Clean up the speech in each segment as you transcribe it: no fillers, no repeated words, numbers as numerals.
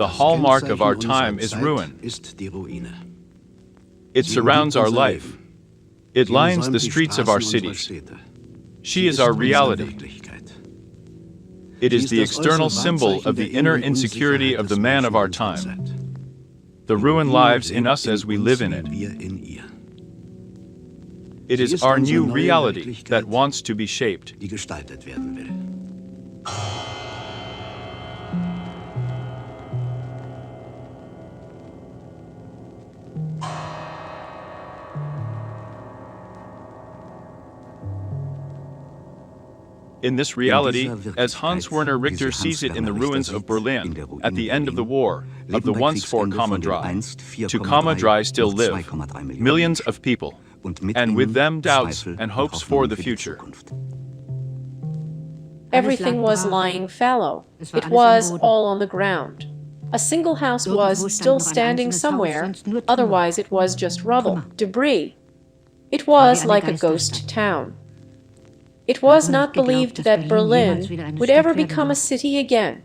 The hallmark of our time is ruin. It surrounds our life. It lines the streets of our cities. She is our reality. It is the external symbol of the inner insecurity of the man of our time. The ruin lives in us as we live in it. It is our new reality that wants to be shaped. In this reality, as Hans Werner Richter sees it in the ruins of Berlin, at the end of the war, of the once 4, dry, to dry still live millions of people, and with them doubts and hopes for the future. Everything was lying fallow. It was all on the ground. A single house was still standing somewhere, otherwise it was just rubble, debris. It was like a ghost town. It was not believed that Berlin would ever become a city again.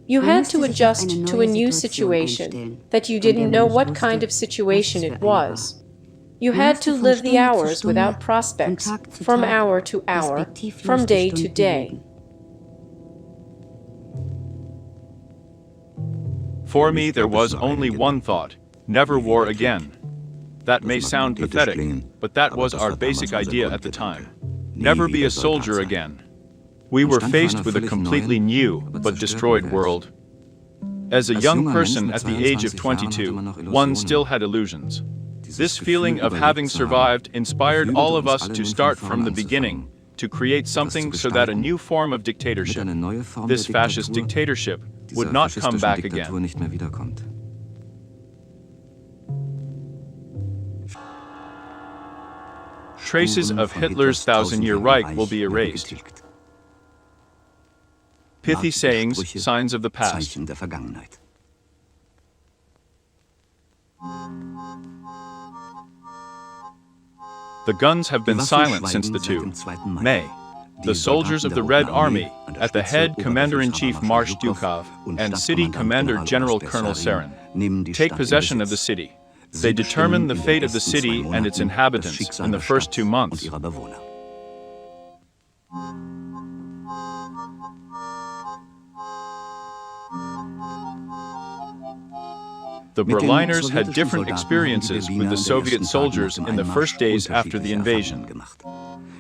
You had to adjust to a new situation, that you didn't know what kind of situation it was. You had to live the hours without prospects, from hour to hour, from day to day. For me, there was only one thought: never war again. That may sound pathetic, but that was our basic idea at the time. Never be a soldier again. We were faced with a completely new but destroyed world. As a young person at the age of 22, one still had illusions. This feeling of having survived inspired all of us to start from the beginning, to create something so that a new form of dictatorship, this fascist dictatorship, would not come back again. Traces of Hitler's Thousand-Year Reich will be erased. Pithy sayings, signs of the past. The guns have been silent since the 2 May. The soldiers of the Red Army, at the head Commander-in-Chief Marsh Dukov and City Commander General Colonel Sarin, take possession of the city. They determine the fate of the city and its inhabitants in the first 2 months. The Berliners had different experiences with the Soviet soldiers in the first days after the invasion.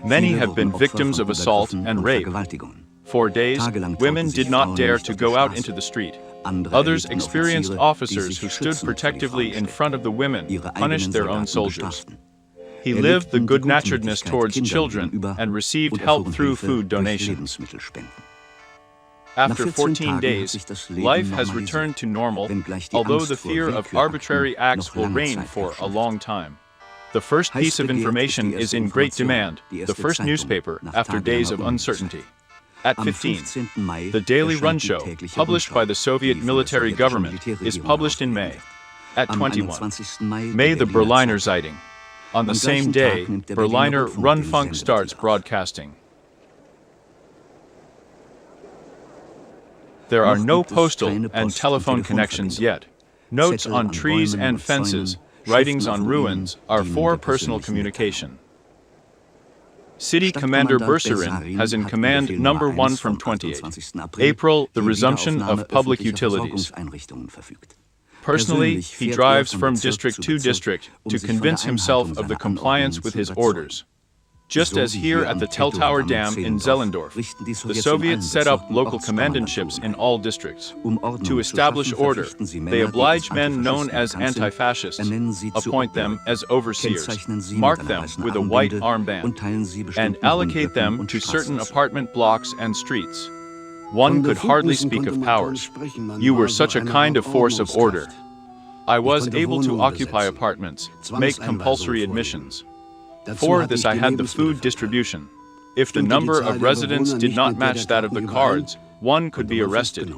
Many have been victims of assault and rape. For days, women did not dare to go out into the street. Others experienced officers who stood protectively in front of the women punish their own soldiers. He lived the good-naturedness towards children and received help through food donations. After 14 days, life has returned to normal, although the fear of arbitrary acts will reign for a long time. The first piece of information is in great demand, the first newspaper after days of uncertainty. At 15, the Daily Run Show, published by the Soviet military government, is published in May. At 21, May the Berliner Zeitung. On the same day, Berliner Rundfunk starts broadcasting. There are no postal and telephone connections yet. Notes on trees and fences, writings on ruins are for personal communication. City Commander Berserin has in command number 1 from 28 April the resumption of public utilities. Personally, he drives from district to district to convince himself of the compliance with his orders. Just as here at the Teltower Dam in Zellendorf, the Soviets set up local commandantships in all districts. To establish order, they oblige men known as anti-fascists, appoint them as overseers, mark them with a white armband, and allocate them to certain apartment blocks and streets. One could hardly speak of powers. You were such a kind of force of order. I was able to occupy apartments, make compulsory admissions. For this I had the food distribution. If the number of residents did not match that of the cards, one could be arrested.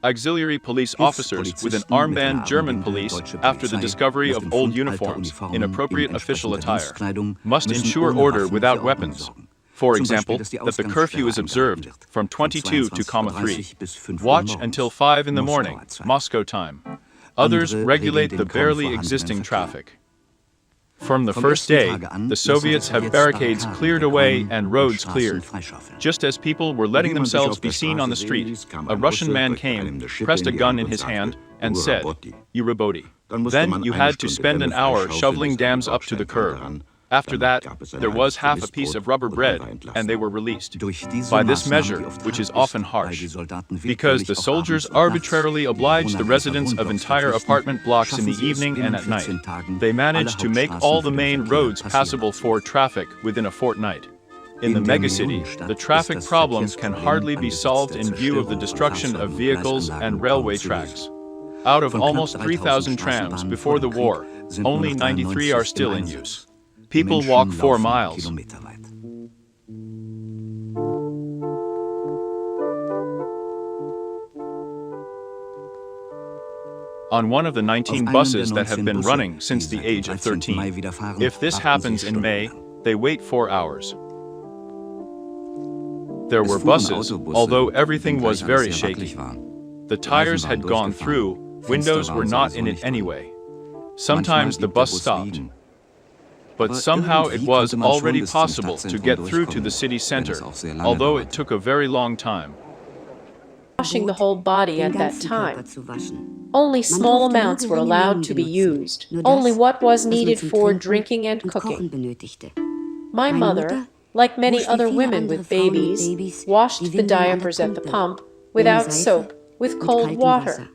Auxiliary police officers with an armband German police, after the discovery of old uniforms in appropriate official attire, must ensure order without weapons. For example, that the curfew is observed from 22 to 3. Watch until 5 in the morning, Moscow time. Others regulate the barely existing traffic. From the first day, the Soviets have barricades cleared away and roads cleared. Just as people were letting themselves be seen on the street, a Russian man came, pressed a gun in his hand, and said, "You raboti." Then you had to spend an hour shoveling dams up to the curb. After that, there was half a piece of rubber bread, and they were released. By this measure, which is often harsh, because the soldiers arbitrarily obliged the residents of entire apartment blocks in the evening and at night, they managed to make all the main roads passable for traffic within a fortnight. In the megacity, the traffic problem can hardly be solved in view of the destruction of vehicles and railway tracks. Out of almost 3,000 trams before the war, only 93 are still in use. People walk 4 miles. On one of the 19 buses that have been running since the age of 13. If this happens in May, they wait 4 hours. There were buses, although everything was very shaky. The tires had gone through, windows were not in it anyway. Sometimes the bus stopped. But somehow it was already possible to get through to the city center, although it took a very long time. Washing the whole body at that time. Only small amounts were allowed to be used, only what was needed for drinking and cooking. My mother, like many other women with babies, washed the diapers at the pump, without soap, with cold water.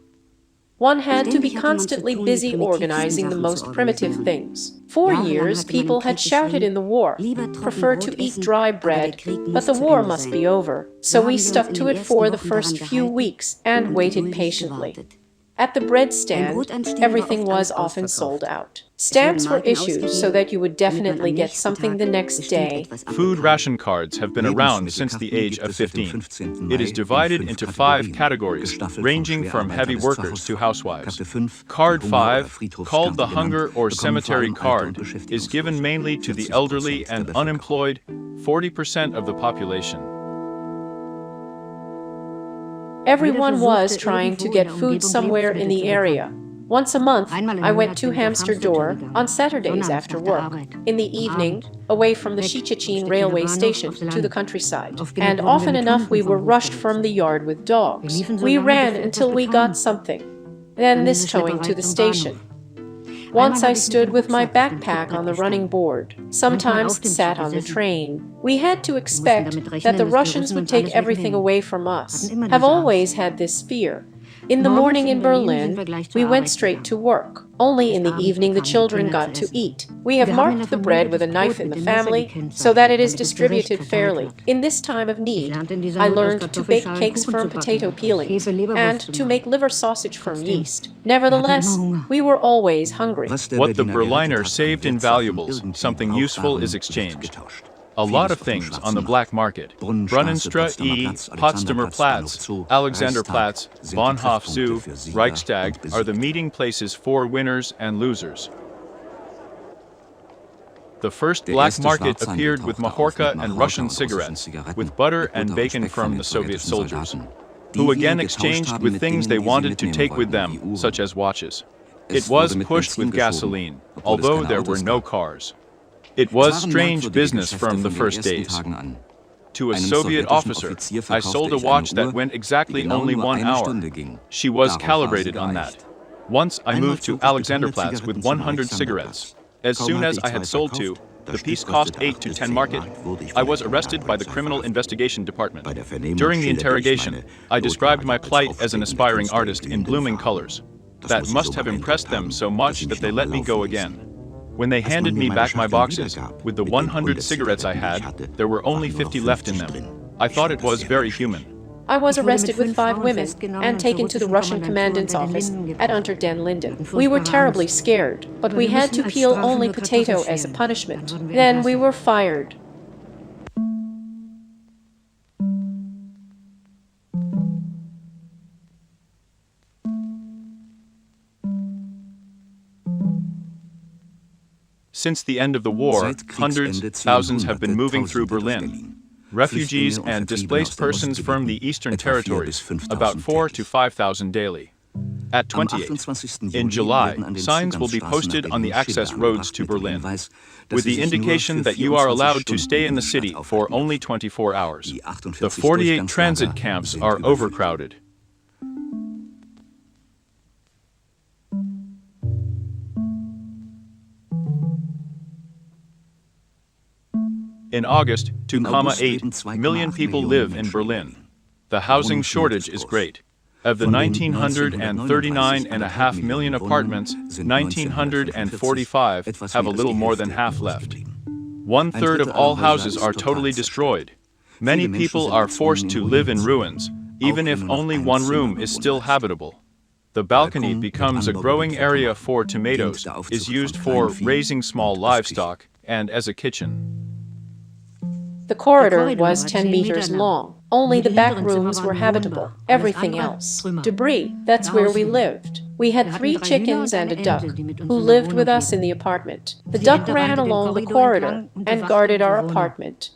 One had to be constantly busy organizing the most primitive things. For years, people had shouted in the war, prefer to eat dry bread, but the war must be over. So we stuck to it for the first few weeks and waited patiently. At the bread stand, everything was often sold out. Stamps were issued so that you would definitely get something the next day. Food ration cards have been around since the age of 15. It is divided into 5 categories, ranging from heavy workers to housewives. Card 5, called the hunger or cemetery card, is given mainly to the elderly and unemployed, 40% of the population. Everyone was trying to get food somewhere in the area. Once a month, I went to Hamster Door on Saturdays after work, in the evening, away from the Shichin railway station to the countryside. And often enough we were rushed from the yard with dogs. We ran until we got something. Then this towing to the station. Once I stood with my backpack on the running board, sometimes sat on the train. We had to expect that the Russians would take everything away from us. Have always had this fear. In the morning in Berlin, we went straight to work. Only in the evening the children got to eat. We have marked the bread with a knife in the family so that it is distributed fairly. In this time of need, I learned to bake cakes from potato peelings and to make liver sausage from yeast. Nevertheless, we were always hungry. What the Berliner saved in valuables, something useful is exchanged. A lot of things on the black market. Brunnenstraße, Potsdamer Platz, Alexanderplatz, Bahnhof Zoo, Reichstag are the meeting places for winners and losers. The first black market appeared with Mahorka and Russian cigarettes, with butter and bacon from the Soviet soldiers, who again exchanged with things they wanted to take with them, such as watches. It was pushed with gasoline, although there were no cars. It was strange business from the first days. To a Soviet officer, I sold a watch that went exactly only 1 hour. She was calibrated on that. Once I moved to Alexanderplatz with 100 cigarettes. As soon as I had sold 2, the piece cost 8 to 10 market. I was arrested by the Criminal Investigation Department. During the interrogation, I described my plight as an aspiring artist in blooming colors. That must have impressed them so much that they let me go again. When they handed me back my boxes, with the 100 cigarettes I had, there were only 50 left in them. I thought it was very human. I was arrested with 5 women and taken to the Russian commandant's office at Unter den Linden. We were terribly scared, but we had to peel only potato as a punishment. Then we were fired. Since the end of the war, hundreds, thousands have been moving through Berlin. Refugees and displaced persons from the Eastern Territories, about 4,000 to 5,000 daily. At 28, in July, signs will be posted on the access roads to Berlin, with the indication that you are allowed to stay in the city for only 24 hours. The 48 transit camps are overcrowded. In August, 2.8 million people live in Berlin. The housing shortage is great. Of the 1,939.5 million apartments, 1,945 have a little more than half left. 1/3 of all houses are totally destroyed. Many people are forced to live in ruins, even if only one room is still habitable. The balcony becomes a growing area for tomatoes, is used for raising small livestock, and as a kitchen. The corridor was 10 meters long. Only the back rooms were habitable. Everything else, debris. That's where we lived. We had 3 chickens and a duck, who lived with us in the apartment. The duck ran along the corridor and guarded our apartment.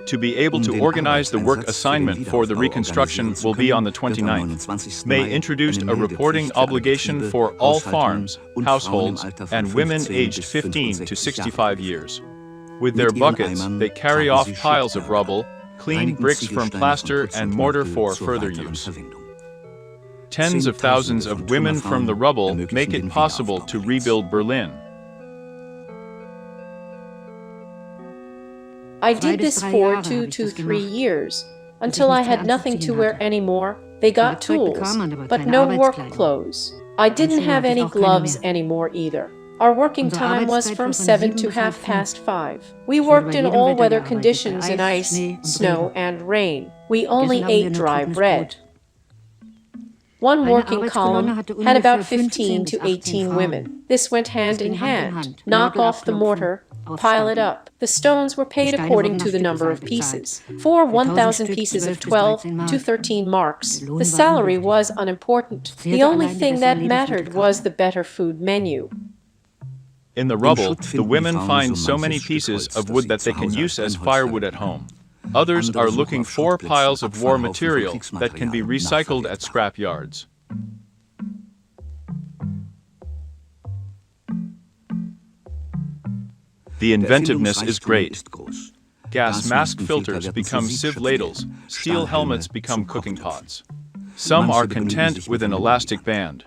To be able to organize the work assignment for the reconstruction will be on the 29th. May introduced a reporting obligation for all farms, households, and women aged 15 to 65 years. With their buckets, they carry off piles of rubble, clean bricks from plaster and mortar for further use. Tens of thousands of women from the rubble make it possible to rebuild Berlin. I did this for 2 to 3 years, until I had nothing to wear anymore. They got tools, but no work clothes. I didn't have any gloves anymore either. Our working time was from 7 to 5:30. We worked in all weather conditions in ice, snow, and rain. We only ate dry bread. One working column had about 15 to 18 women. This went hand in hand. Knock off the mortar, pile it up. The stones were paid according to the number of pieces. For 1,000 pieces of 12 to 13 marks, the salary was unimportant. The only thing that mattered was the better food menu. In the rubble, the women find so many pieces of wood that they can use as firewood at home. Others are looking for piles of war material that can be recycled at scrap yards. The inventiveness is great. Gas mask filters become sieve ladles, steel helmets become cooking pots. Some are content with an elastic band.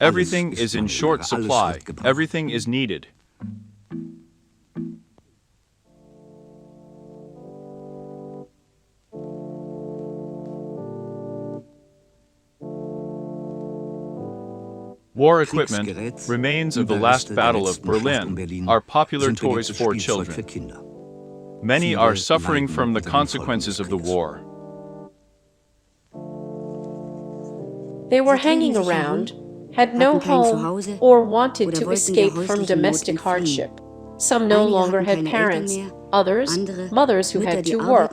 Everything is in short supply. Everything is needed. War equipment, remains of the last Battle of Berlin, are popular toys for children. Many are suffering from the consequences of the war. They were hanging around, had no home, or wanted to escape from domestic hardship. Some no longer had parents. Others, mothers who had to work,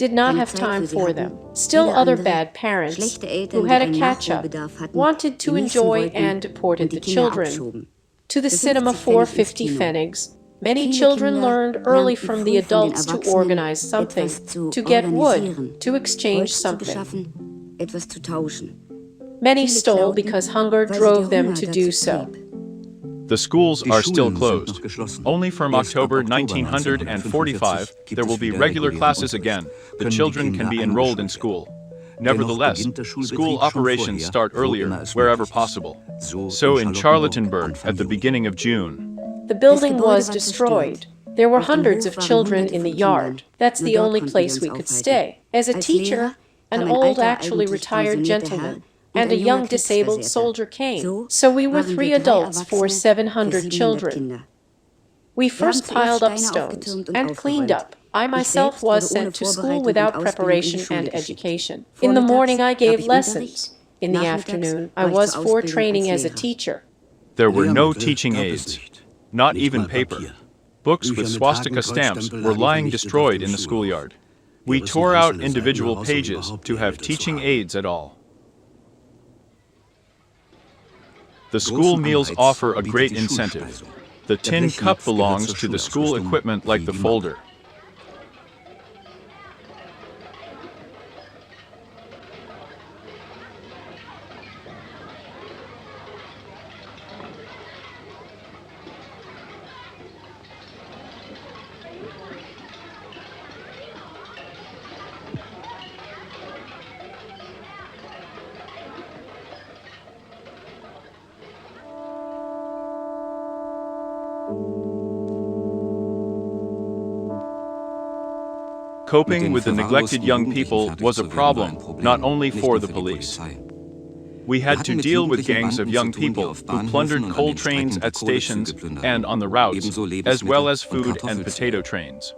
did not have time for them. Still other bad parents, who had a catch-up, wanted to enjoy and deported the children. To the cinema for 50 pfennigs. Many children learned early from the adults to organize something, to get wood, to exchange something. Many stole because hunger drove them to do so. The schools are still closed. Only from October 1945, there will be regular classes again. The children can be enrolled in school. Nevertheless, school operations start earlier, wherever possible. So in Charlottenburg, at the beginning of June. The building was destroyed. There were hundreds of children in the yard. That's the only place we could stay. As a teacher, an old, actually retired gentleman and a young disabled soldier came, so we were 3 adults for 700 children. We first piled up stones and cleaned up. I myself was sent to school without preparation and education. In the morning I gave lessons. In the afternoon I was for training as a teacher. There were no teaching aids, not even paper. Books with swastika stamps were lying destroyed in the schoolyard. We tore out individual pages to have teaching aids at all. The school meals offer a great incentive. The tin cup belongs to the school equipment like the folder. Coping with the neglected young people was a problem, not only for the police. We had to deal with gangs of young people who plundered coal trains at stations and on the routes, as well as food and potato trains.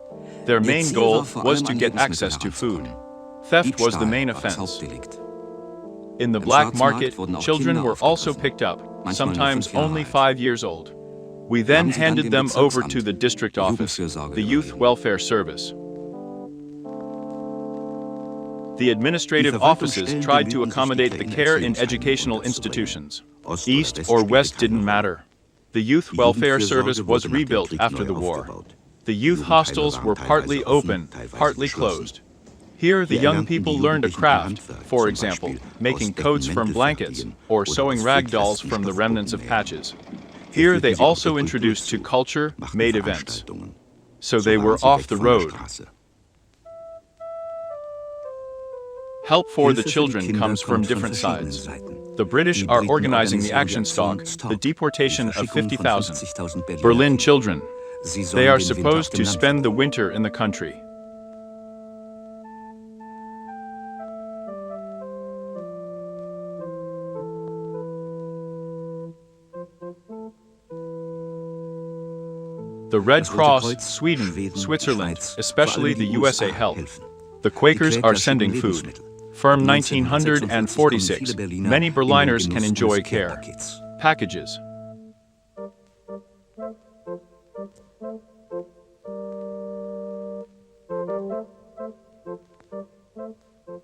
Their main goal was to get access to food. Theft was the main offense. In the black market, children were also picked up, sometimes only 5 years old. We then handed them over to the district office, the Youth Welfare Service. The administrative offices tried to accommodate the care in educational institutions. East or West didn't matter. The Youth Welfare Service was rebuilt after the war. The youth hostels were partly open, partly closed. Here, the young people learned a craft, for example, making coats from blankets or sewing rag dolls from the remnants of patches. Here, they also introduced to culture made events. So they were off the road. Help for the children comes from different sides. The British are organizing the action stock, the deportation of 50,000 Berlin children. They are supposed to spend the winter in the country. The Red Cross, Sweden, Switzerland, especially the USA help. The Quakers are sending food. From 1946, many Berliners can enjoy care packages.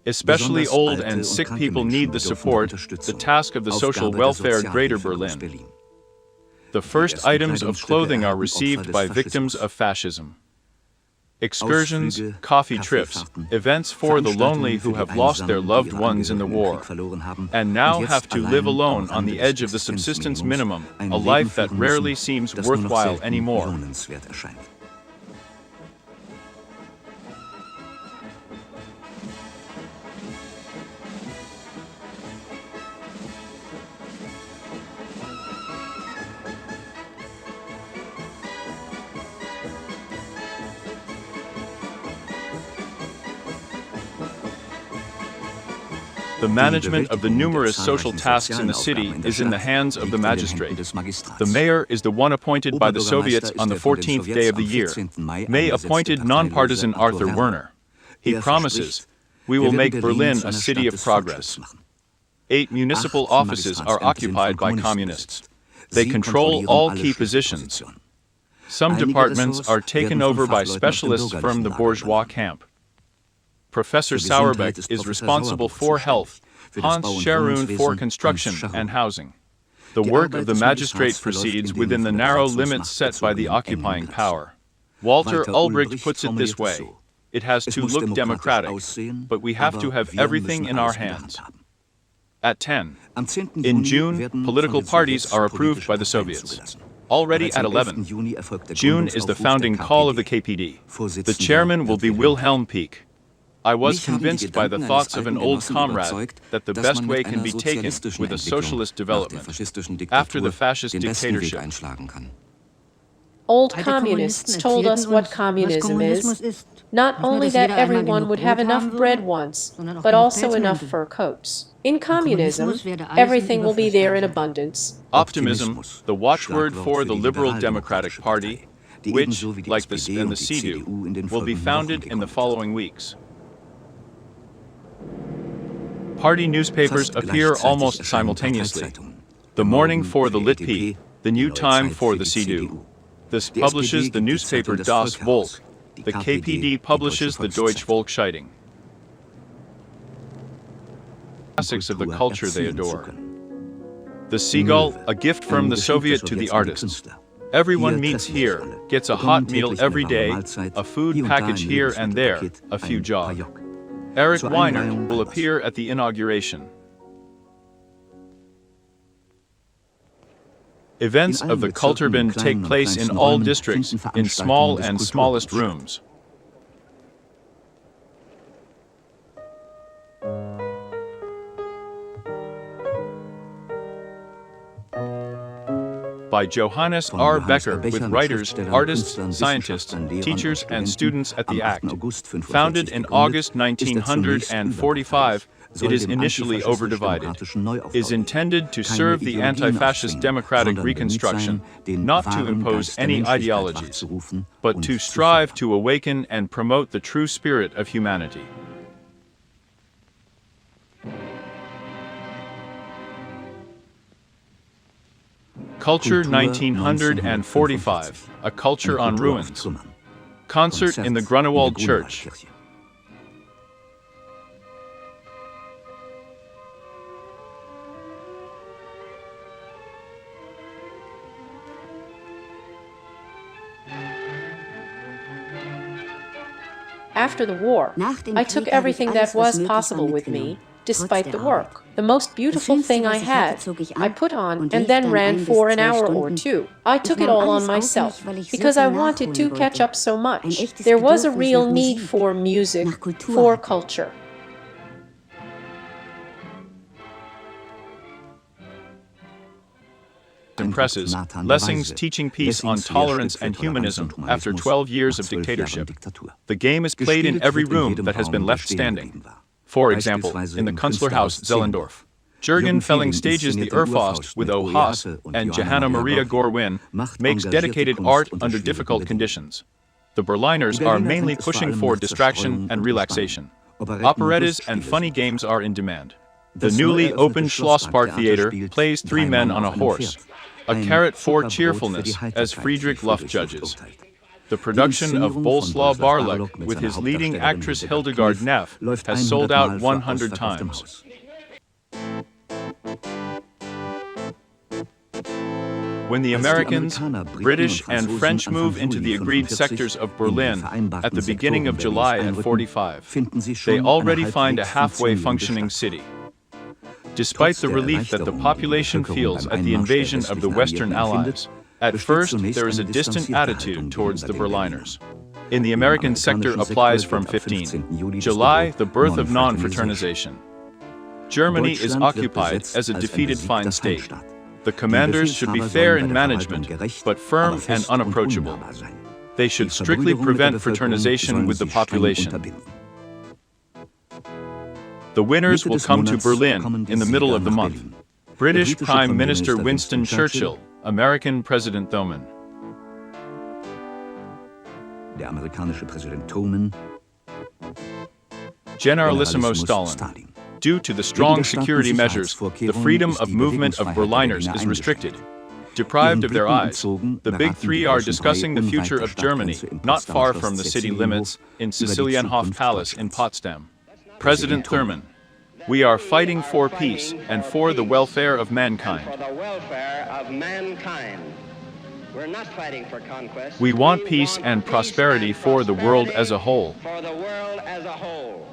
Especially old and sick people need the support, the task of the social welfare Greater Berlin. The first items of clothing are received by victims of fascism. Excursions, coffee trips, events for the lonely who have lost their loved ones in the war, and now have to live alone on the edge of the subsistence minimum, a life that rarely seems worthwhile anymore. The management of the numerous social tasks in the city is in the hands of the magistrate. The mayor is the one appointed by the Soviets on the 14th day of the year. May appointed nonpartisan Arthur Werner. He promises, "We will make Berlin a city of progress." 8 municipal offices are occupied by communists. They control all key positions. Some departments are taken over by specialists from the bourgeois camp. Professor Sauerbeck is responsible for health, Hans Scherun for construction and housing. The work of the magistrate proceeds within the narrow limits set by the occupying power. Walter Ulbricht puts it this way: it has to look democratic, but we have to have everything in our hands. At 10. In June, political parties are approved by the Soviets. Already at 11. June is the founding call of the KPD. The chairman will be Wilhelm Pieck. I was convinced by the thoughts of an old comrade that the best way can be taken with a socialist development after the fascist dictatorship. Old communists told us what communism is. Not only that everyone would have enough bread once, but also enough fur coats. In communism, everything will be there in abundance. Optimism, the watchword for the Liberal Democratic Party, which, like the SPIN and the CDU, will be founded in the following weeks. Party newspapers appear almost simultaneously. The Morning for the Lit-P, the New Time for the CDU. This publishes the newspaper Das Volk. The KPD publishes the Deutsche Volkszeitung. Classics of the culture they adore. The seagull, a gift from the Soviet to the artists. Everyone meets here, gets a hot meal every day, a food package here and there, a few jog. Eric Weinert will appear at the inauguration. Events of the Kulturbund take place in all districts, in small and smallest rooms. By Johannes R. Becker with writers, artists, scientists, teachers, and students at the ACT. Founded in August 1945, it is initially overdivided, is intended to serve the anti-fascist democratic reconstruction, not to impose any ideologies, but to strive to awaken and promote the true spirit of humanity. Culture 1945, A Culture on Ruins. Concert in the Grunewald Church. After the war, I took everything that was possible with me, despite the work. The most beautiful thing I had, I put on and then ran for an hour or two. I took it all on myself, because I wanted to catch up so much. There was a real need for music, for culture. Impresses, Lessing's teaching piece on tolerance and humanism after 12 years of dictatorship. The game is played in every room that has been left standing. For example, in the Kunstlerhaus Zellendorf. Jürgen Felling stages the Urfaust with O Haas, and Johanna Maria Gorwin makes dedicated art under difficult conditions. The Berliners are mainly pushing for distraction and relaxation. Operettas and funny games are in demand. The newly opened Schlosspark Theater plays Three Men on a Horse, a carrot for cheerfulness, as Friedrich Luft judges. The production of Boleslaw Barluk with his leading actress Hildegard Neff has sold out 100 times. When the Americans, British, and French move into the agreed sectors of Berlin at the beginning of July at 45, they already find a halfway functioning city. Despite the relief that the population feels at the invasion of the Western Allies, at first there is a distant attitude towards the Berliners. In the American sector applies from 15 July, the birth of non-fraternization. Germany is occupied as a defeated fine state. The commanders should be fair in management, but firm and unapproachable. They should strictly prevent fraternization with the population. The winners will come to Berlin in the middle of the month. British Prime Minister Winston Churchill, American President Thoman. Generalissimo Stalin. Due to the strong security measures, the freedom of movement of Berliners is restricted. Deprived of their eyes, the Big Three are discussing the future of Germany, not far from the city limits, in Sicilienhof Palace in Potsdam. President Thurman. We are fighting for peace and for the welfare of mankind. For the welfare of mankind. We're not fighting for conquest. We want peace and prosperity for the world as a whole. For the world as a whole.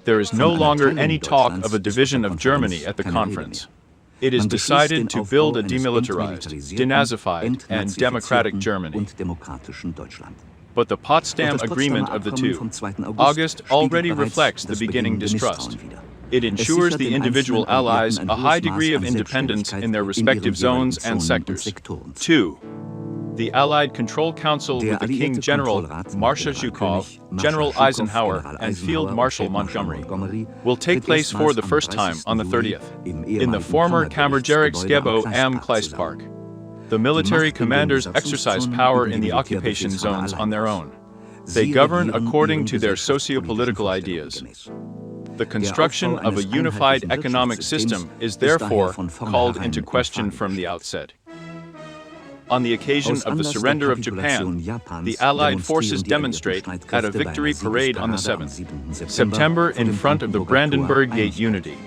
There is no longer any talk of a division of Germany at the conference. It is decided to build a demilitarized, denazified, and democratic Germany. But the Potsdam Agreement of the two, August, already reflects the beginning distrust. It ensures the individual allies a high degree of independence in their respective zones and sectors. 2. The Allied Control Council with the King General, Marshal Zhukov, General Eisenhower, and Field Marshal Montgomery will take place for the first time on the 30th, in the former Kammergerichtsgebäude am Kleistpark. The military commanders exercise power in the occupation zones on their own. They govern according to their socio-political ideas. The construction of a unified economic system is therefore called into question from the outset. On the occasion of the surrender of Japan, the Allied forces demonstrate at a victory parade on the 7th September in front of the Brandenburg Gate Unity.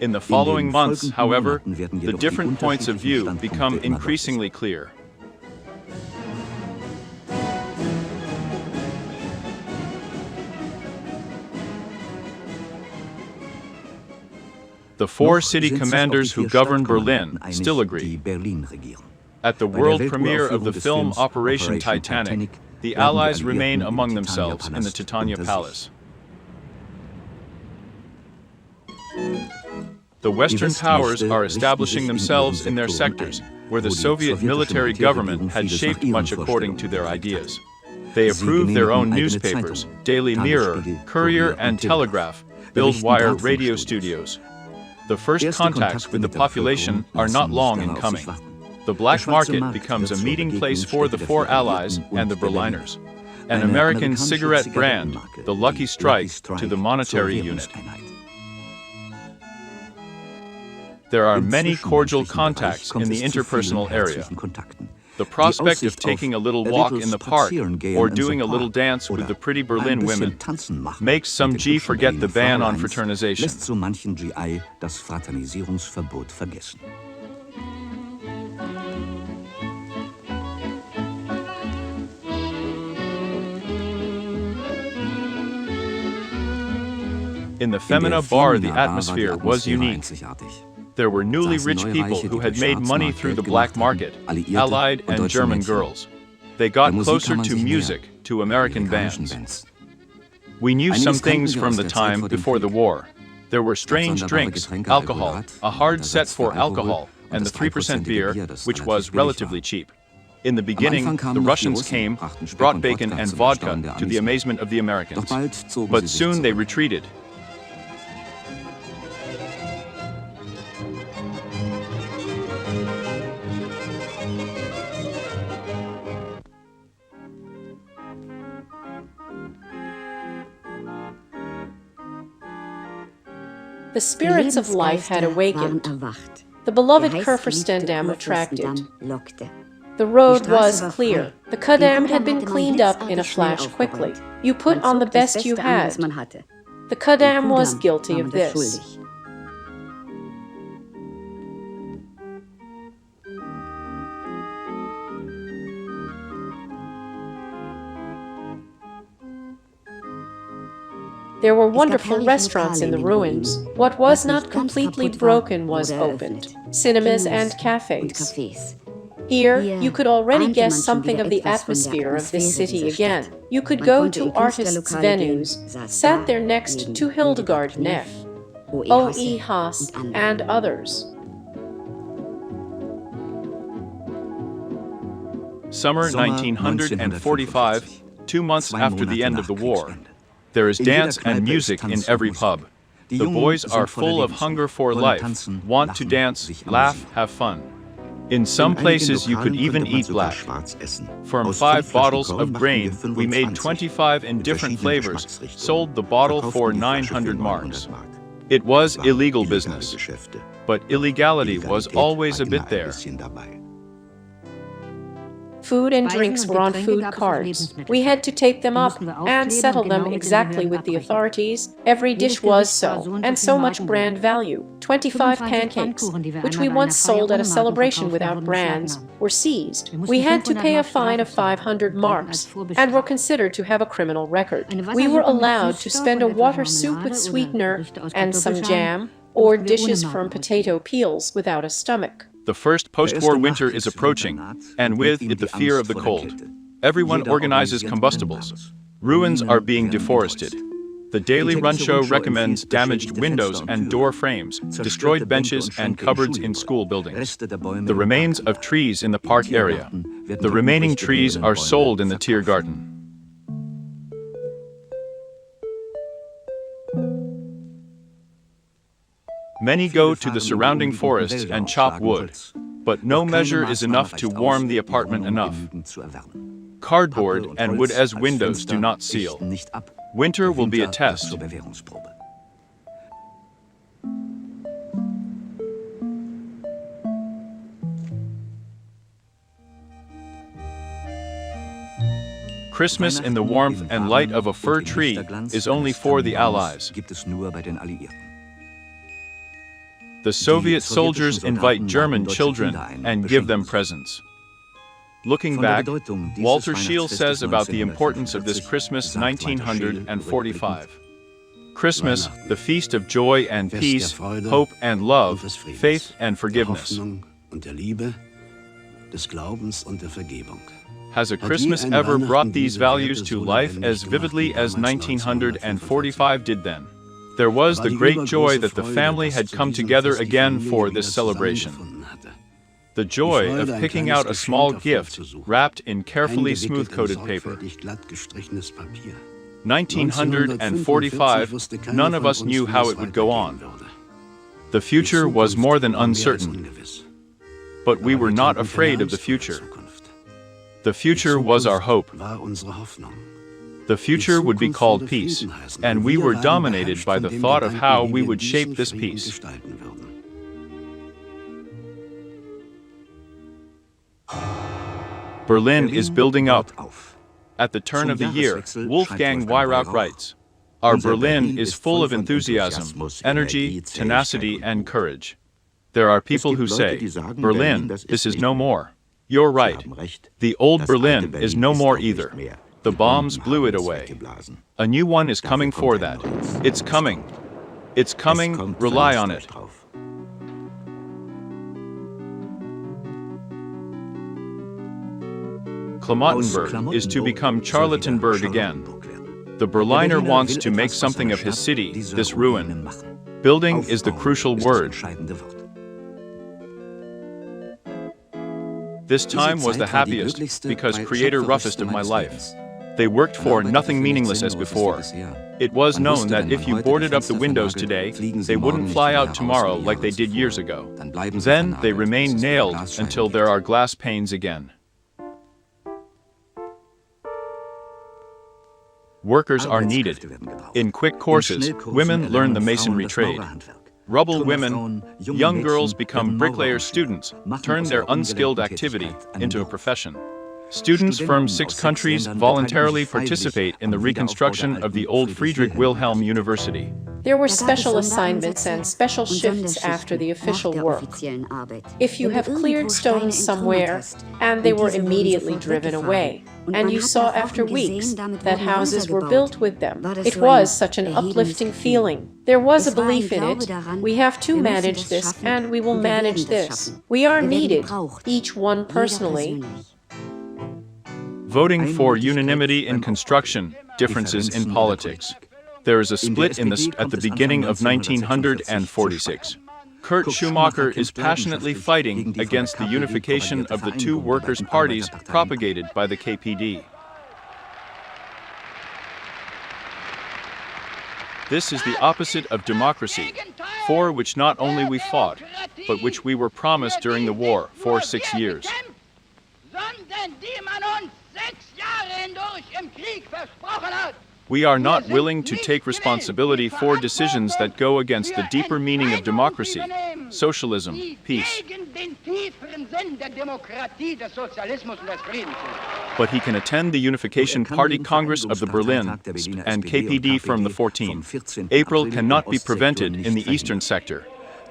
In the following months, however, the different points of view become increasingly clear. The four city commanders who govern Berlin still agree. At the world premiere of the film Operation Titanic, the Allies remain among themselves in the Titania Palace. The Western powers are establishing themselves in their sectors, where the Soviet military government had shaped much according to their ideas. They approve their own newspapers, Daily Mirror, Courier and Telegraph, build wire radio studios. The first contacts with the population are not long in coming. The black market becomes a meeting place for the four Allies and the Berliners. An American cigarette brand, the Lucky Strike, to the monetary unit. There are many cordial contacts in the interpersonal area. The prospect of taking a little walk in the park or doing a little dance with the pretty Berlin women makes some G forget the ban on fraternization. In the Femina bar, the atmosphere was unique. There were newly rich people who had made money through the black market, Allied and German girls. They got closer to music, to American bands. We knew some things from the time before the war. There were strange drinks, alcohol, a hard set for alcohol, and the 3% beer, which was relatively cheap. In the beginning, the Russians came, brought bacon and vodka to the amazement of the Americans. But soon they retreated. The spirits of life had awakened. The beloved Kurfürstendamm attracted. The road was clear. The Kudamm had been cleaned up in a flash quickly. You put on the best you had. The Kudamm was guilty of this. There were wonderful restaurants in the ruins. What was not completely broken was opened. Cinemas and cafes. Here, you could already guess something of the atmosphere of this city again. You could go to artists' venues, sat there next to Hildegard Neff, O.E. Haas, and others. Summer 1945, 2 months after the end of the war. There is dance and music in every pub. The boys are full of hunger for life, want to dance, laugh, have fun. In some places you could even eat black. From 5 bottles of grain, we made 25 in different flavors, sold the bottle for 900 marks. It was illegal business, but illegality was always a bit there. Food and drinks were on food cards. We had to tape them up and settle them exactly with the authorities. Every dish was so, and so much brand value. 25 pancakes, which we once sold at a celebration without brands, were seized. We had to pay a fine of 500 marks, and were considered to have a criminal record. We were allowed to spend a water soup with sweetener and some jam, or dishes from potato peels without a stomach. The first post-war winter is approaching, and with it the fear of the cold. Everyone organizes combustibles. Ruins are being deforested. The Daily Run show recommends damaged windows and door frames, destroyed benches and cupboards in school buildings. The remains of trees in the park area. The remaining trees are sold in the Tiergarten. Many go to the surrounding forests and chop wood, but no measure is enough to warm the apartment enough. Cardboard and wood as windows do not seal. Winter will be a test. Christmas in the warmth and light of a fir tree is only for the Allies. The Soviet soldiers invite German children and give them presents. Looking back, Walter Scheel says about the importance of this Christmas 1945. Christmas, the feast of joy and peace, hope and love, faith and forgiveness. Has a Christmas ever brought these values to life as vividly as 1945 did then? There was the great joy that the family had come together again for this celebration. The joy of picking out a small gift wrapped in carefully smooth-coated paper. 1945, none of us knew how it would go on. The future was more than uncertain. But we were not afraid of the future. The future was our hope. The future would be called peace, and we were dominated by the thought of how we would shape this peace. Berlin is building up. At the turn of the year, Wolfgang Weyrauch writes, "Our Berlin is full of enthusiasm, energy, tenacity, and courage." There are people who say, "Berlin, this is no more." You're right. The old Berlin is no more either. The bombs blew it away. A new one is coming for that. It's coming. It's coming, rely on it. Klamottenburg is to become Charlottenburg again. The Berliner wants to make something of his city, this ruin. Building is the crucial word. This time was the happiest, because creator roughest of my life. They worked for nothing meaningless as before. It was known that if you boarded up the windows today, they wouldn't fly out tomorrow like they did years ago. Then they remain nailed until there are glass panes again. Workers are needed. In quick courses, women learn the masonry trade. Rubble women, young girls become bricklayer students, turn their unskilled activity into a profession. Students from 6 countries voluntarily participate in the reconstruction of the old Friedrich Wilhelm University. There were special assignments and special shifts after the official work. If you have cleared stones somewhere, and they were immediately driven away, and you saw after weeks that houses were built with them, it was such an uplifting feeling. There was a belief in it. We have to manage this, and we will manage this. We are needed, each one personally. Voting for unanimity in construction, differences in politics. There is a split at the beginning of 1946. Kurt Schumacher is passionately fighting against the unification of the 2 workers' parties propagated by the KPD. This is the opposite of democracy, for which not only we fought, but which we were promised during the war for 6 years. We are not willing to take responsibility for decisions that go against the deeper meaning of democracy, socialism, peace. But he can attend the Unification Party Congress of the Berlin and KPD from the 14th. April cannot be prevented in the eastern sector.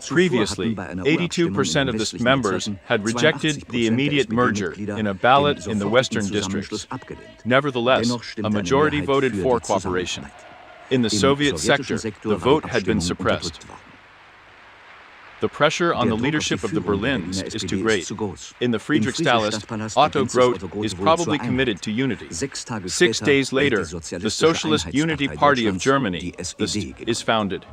Previously, 82% of the members had rejected the immediate merger in a ballot in the western districts. Nevertheless, a majority voted for cooperation. In the Soviet sector, the vote had been suppressed. The pressure on the leadership of the Berlins is too great. In the Friedrichstallist, Otto Groth is probably committed to unity. 6 days later, the Socialist Unity Party of Germany is founded.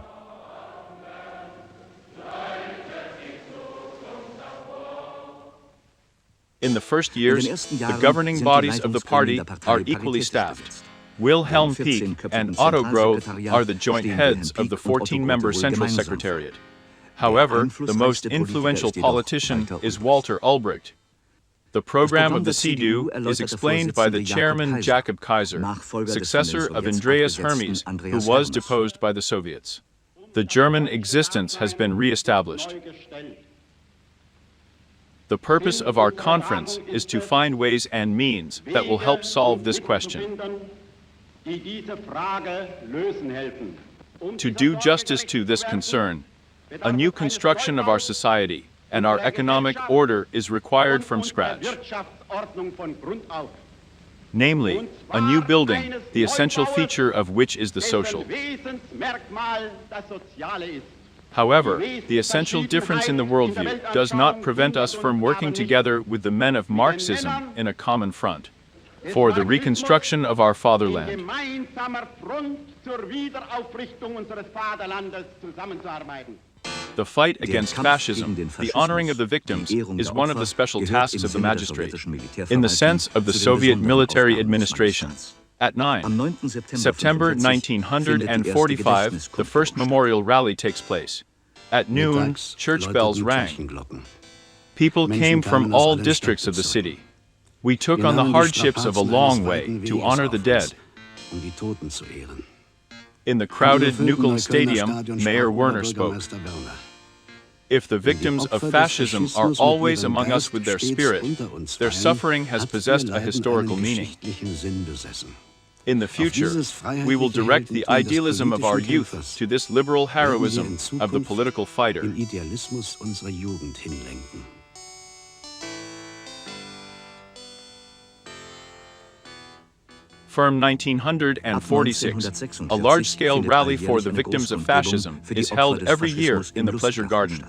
In the first years, the governing bodies of the party are equally staffed. Wilhelm Pieck and Otto Groth are the joint heads of the 14-member Central Secretariat. However, the most influential politician is Walter Ulbricht. The program of the CDU is explained by the chairman Jakob Kaiser, successor of Andreas Hermes, who was deposed by the Soviets. The German existence has been re-established. The purpose of our conference is to find ways and means that will help solve this question. To do justice to this concern, A new construction of our society and our economic order is required from scratch. Namely, a new building, the essential feature of which is the social. However, the essential difference in the worldview does not prevent us from working together with the men of Marxism in a common front for the reconstruction of our fatherland. The fight against fascism, the honoring of the victims, is one of the special tasks of the magistrate, in the sense of the Soviet military administration. At 9 September 1945, the first memorial rally takes place. At noon, church bells rang. People came from all districts of the city. We took on the hardships of a long way to honor the dead. In the crowded Nuckel Stadium, Mayor Werner spoke. If the victims of fascism are always among us with their spirit, their suffering has possessed a historical meaning. In the future, we will direct the idealism of our youth to this liberal heroism of the political fighter. From 1946, a large-scale rally for the victims of fascism is held every year in the Pleasure Garden.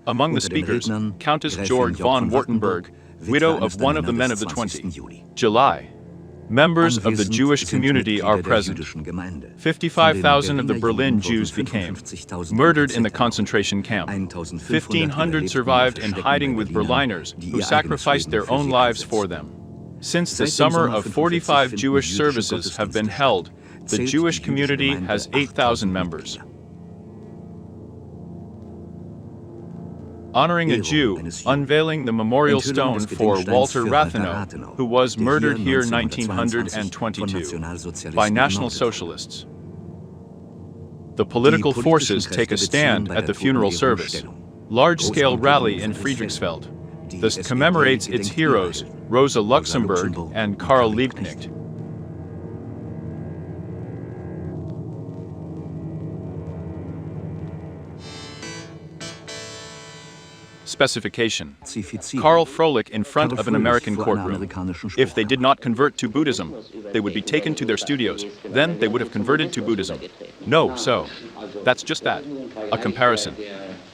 Among the speakers, Countess Georg von Wartenberg, widow of one of the men of the 20. July. Members of the Jewish community are present. 55,000 of the Berlin Jews became murdered in the concentration camp. 1,500 survived in hiding with Berliners who sacrificed their own lives for them. Since the summer of 45 Jewish services have been held, the Jewish community has 8,000 members. Honoring a Jew, unveiling the memorial stone for Walter Rathenau, who was murdered here in 1922 by National Socialists. The political forces take a stand at the funeral service. Large-scale rally in Friedrichsfeld. This commemorates its heroes, Rosa Luxemburg and Karl Liebknecht. Specification. Karl Froelich in front of an American courtroom. If they did not convert to Buddhism, they would be taken to their studios. Then they would have converted to Buddhism. No, so. That's just that. A comparison.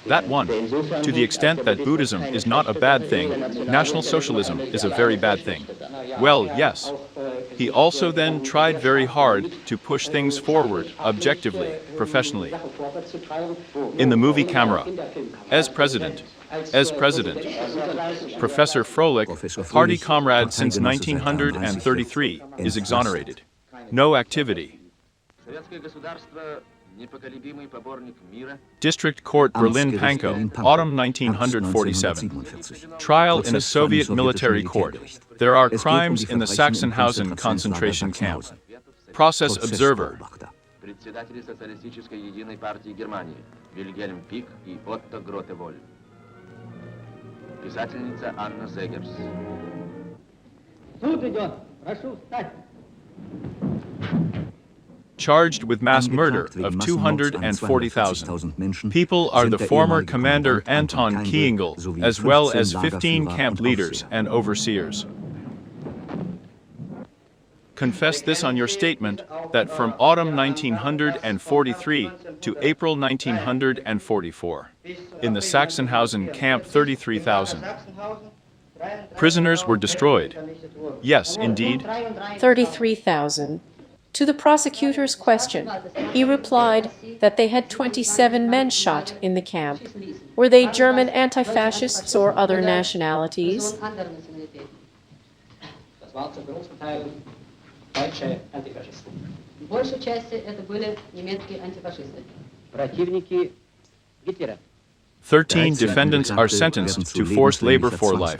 That one. To the extent that Buddhism is not a bad thing, National Socialism is a very bad thing. Well, yes. He also then tried very hard to push things forward, objectively, professionally. In the movie Camera. As president. Professor Froelich, party comrade since 1933, is exonerated. No activity. District Court Berlin-Pankow, autumn 1947. Trial in a Soviet military court. There are crimes in the Sachsenhausen concentration camp. Process observer. Charged with mass murder of 240,000 people are the former commander Anton Kiengel, as well as 15 camp leaders and overseers. Confess this on your statement that from autumn 1943 to April 1944, in the Sachsenhausen camp 33,000 prisoners were destroyed. Yes, indeed. 33,000. To the prosecutor's question, he replied that they had 27 men shot in the camp. Were they German anti-fascists or other nationalities? Большей части это были немецкие антифашисты. 13 defendants are sentenced to forced labor for life.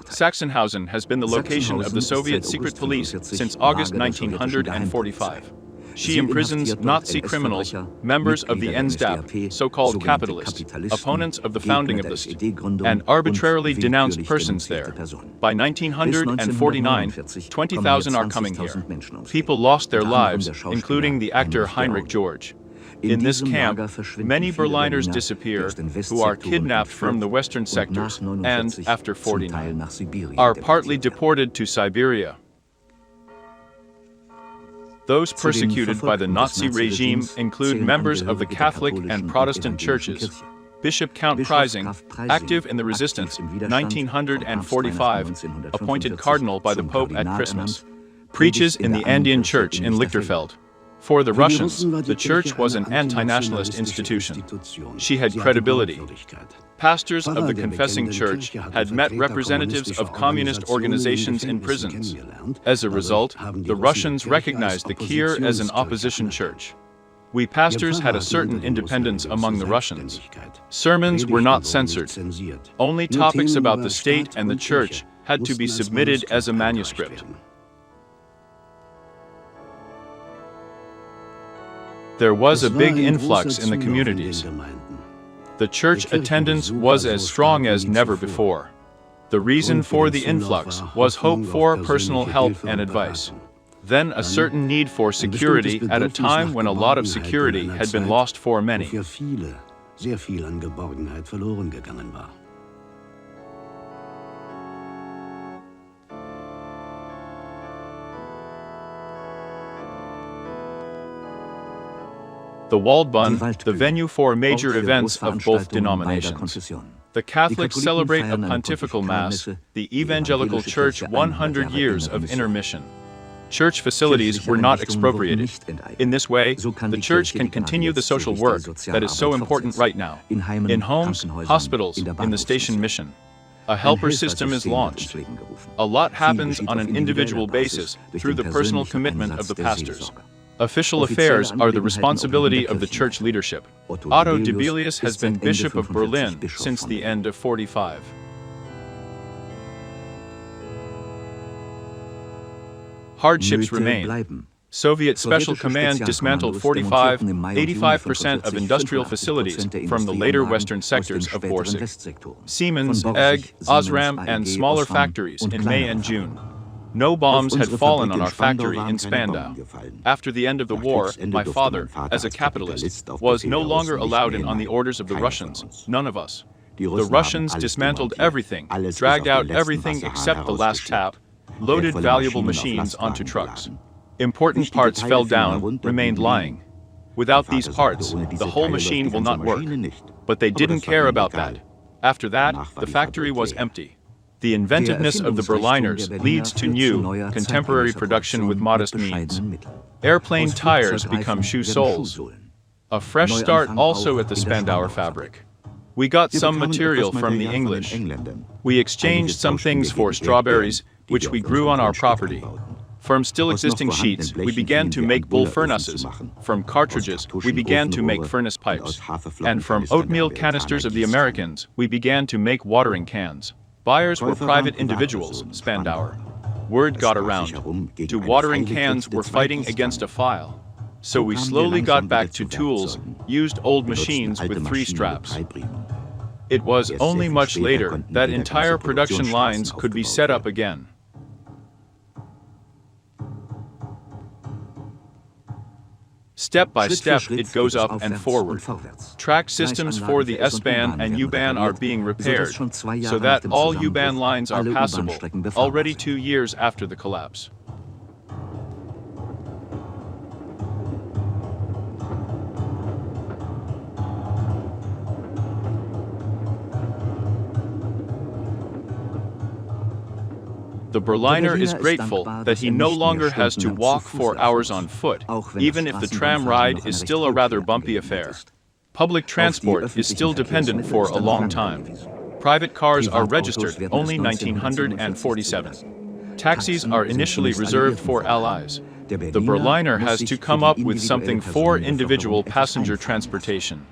Sachsenhausen has been the location of the Soviet secret police since August 1945. She imprisons Nazi criminals, members of the NSDAP, so-called capitalists, opponents of the founding of the state, and arbitrarily denounced persons there. By 1949, 20,000 are coming here. People lost their lives, including the actor Heinrich George. In this camp, many Berliners disappear who are kidnapped from the western sectors and, after 49, are partly deported to Siberia. Those persecuted by the Nazi regime include members of the Catholic and Protestant churches. Bishop Count Preysing, active in the resistance, 1945, appointed cardinal by the Pope at Christmas, preaches in the Andean Church in Lichterfeld. For the Russians, the church was an anti-nationalist institution. She had credibility. Pastors of the confessing church had met representatives of communist organizations in prisons. As a result, the Russians recognized the Kir as an opposition church. We pastors had a certain independence among the Russians. Sermons were not censored. Only topics about the state and the church had to be submitted as a manuscript. There was a big influx in the communities. The church attendance was as strong as never before. The reason for the influx was hope for personal help and advice. Then a certain need for security at a time when a lot of security had been lost for many. The Waldbahn, the venue for major events of both denominations. The Catholics celebrate a pontifical mass, the Evangelical Church 100 years of intermission. Church facilities were not expropriated. In this way, the church can continue the social work that is so important right now. In homes, hospitals, in the station mission. A helper system is launched. A lot happens on an individual basis through the personal commitment of the pastors. Official affairs are the responsibility of the church leadership. Otto Dibelius has been Bishop of Berlin since the end of 45. Hardships remain. Soviet Special Command dismantled 85% of industrial facilities from the later western sectors of Borsig. Siemens, Egg, Osram, and smaller factories in May and June. No bombs had fallen on our factory in Spandau. After the end of the war, my father, as a capitalist, was no longer allowed in on the orders of the Russians, none of us. The Russians dismantled everything, dragged out everything except the last tap, loaded valuable machines onto trucks. Important parts fell down, remained lying. Without these parts, the whole machine will not work. But they didn't care about that. After that, the factory was empty. The inventiveness of the Berliners leads to new, contemporary production with modest means. Airplane tires become shoe soles. A fresh start also at the Spandauer fabric. We got some material from the English. We exchanged some things for strawberries, which we grew on our property. From still existing sheets, we began to make bull furnaces. From cartridges, we began to make furnace pipes. And from oatmeal canisters of the Americans, we began to make watering cans. Buyers were private individuals, Spandauer. Word got around. Two watering cans were fighting against a file. So we slowly got back to tools, used old machines with 3 straps. It was only much later that entire production lines could be set up again. Step by step, it goes up and forward. Track systems for the S-Bahn and U-Bahn are being repaired, so that all U-Bahn lines are passable, already 2 years after the collapse. The Berliner is grateful that he no longer has to walk for hours on foot, even if the tram ride is still a rather bumpy affair. Public transport is still dependent for a long time. Private cars are registered only 1947. Taxis are initially reserved for allies. The Berliner has to come up with something for individual passenger transportation.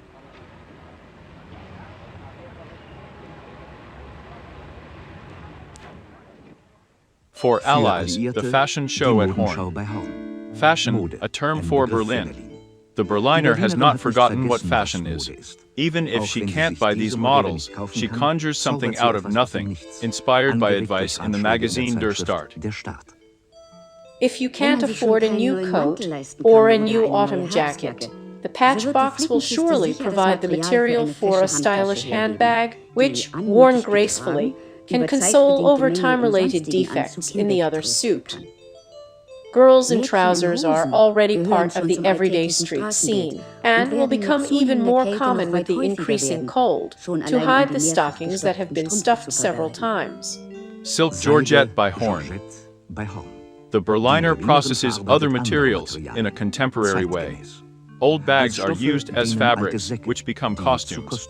For allies, the fashion show at Horn. Fashion, a term for Berlin. The Berliner has not forgotten what fashion is. Even if she can't buy these models, she conjures something out of nothing, inspired by advice in the magazine Der Start. If you can't afford a new coat or a new autumn jacket, The patchbox will surely provide the material for a stylish handbag, which, worn gracefully, can console over time-related defects in the other suit. Girls in trousers are already part of the everyday street scene, and will become even more common with the increasing cold, to hide the stockings that have been stuffed several times. Silk Georgette by Horn. The Berliner processes other materials in a contemporary way. Old bags are used as fabrics, which become costumes.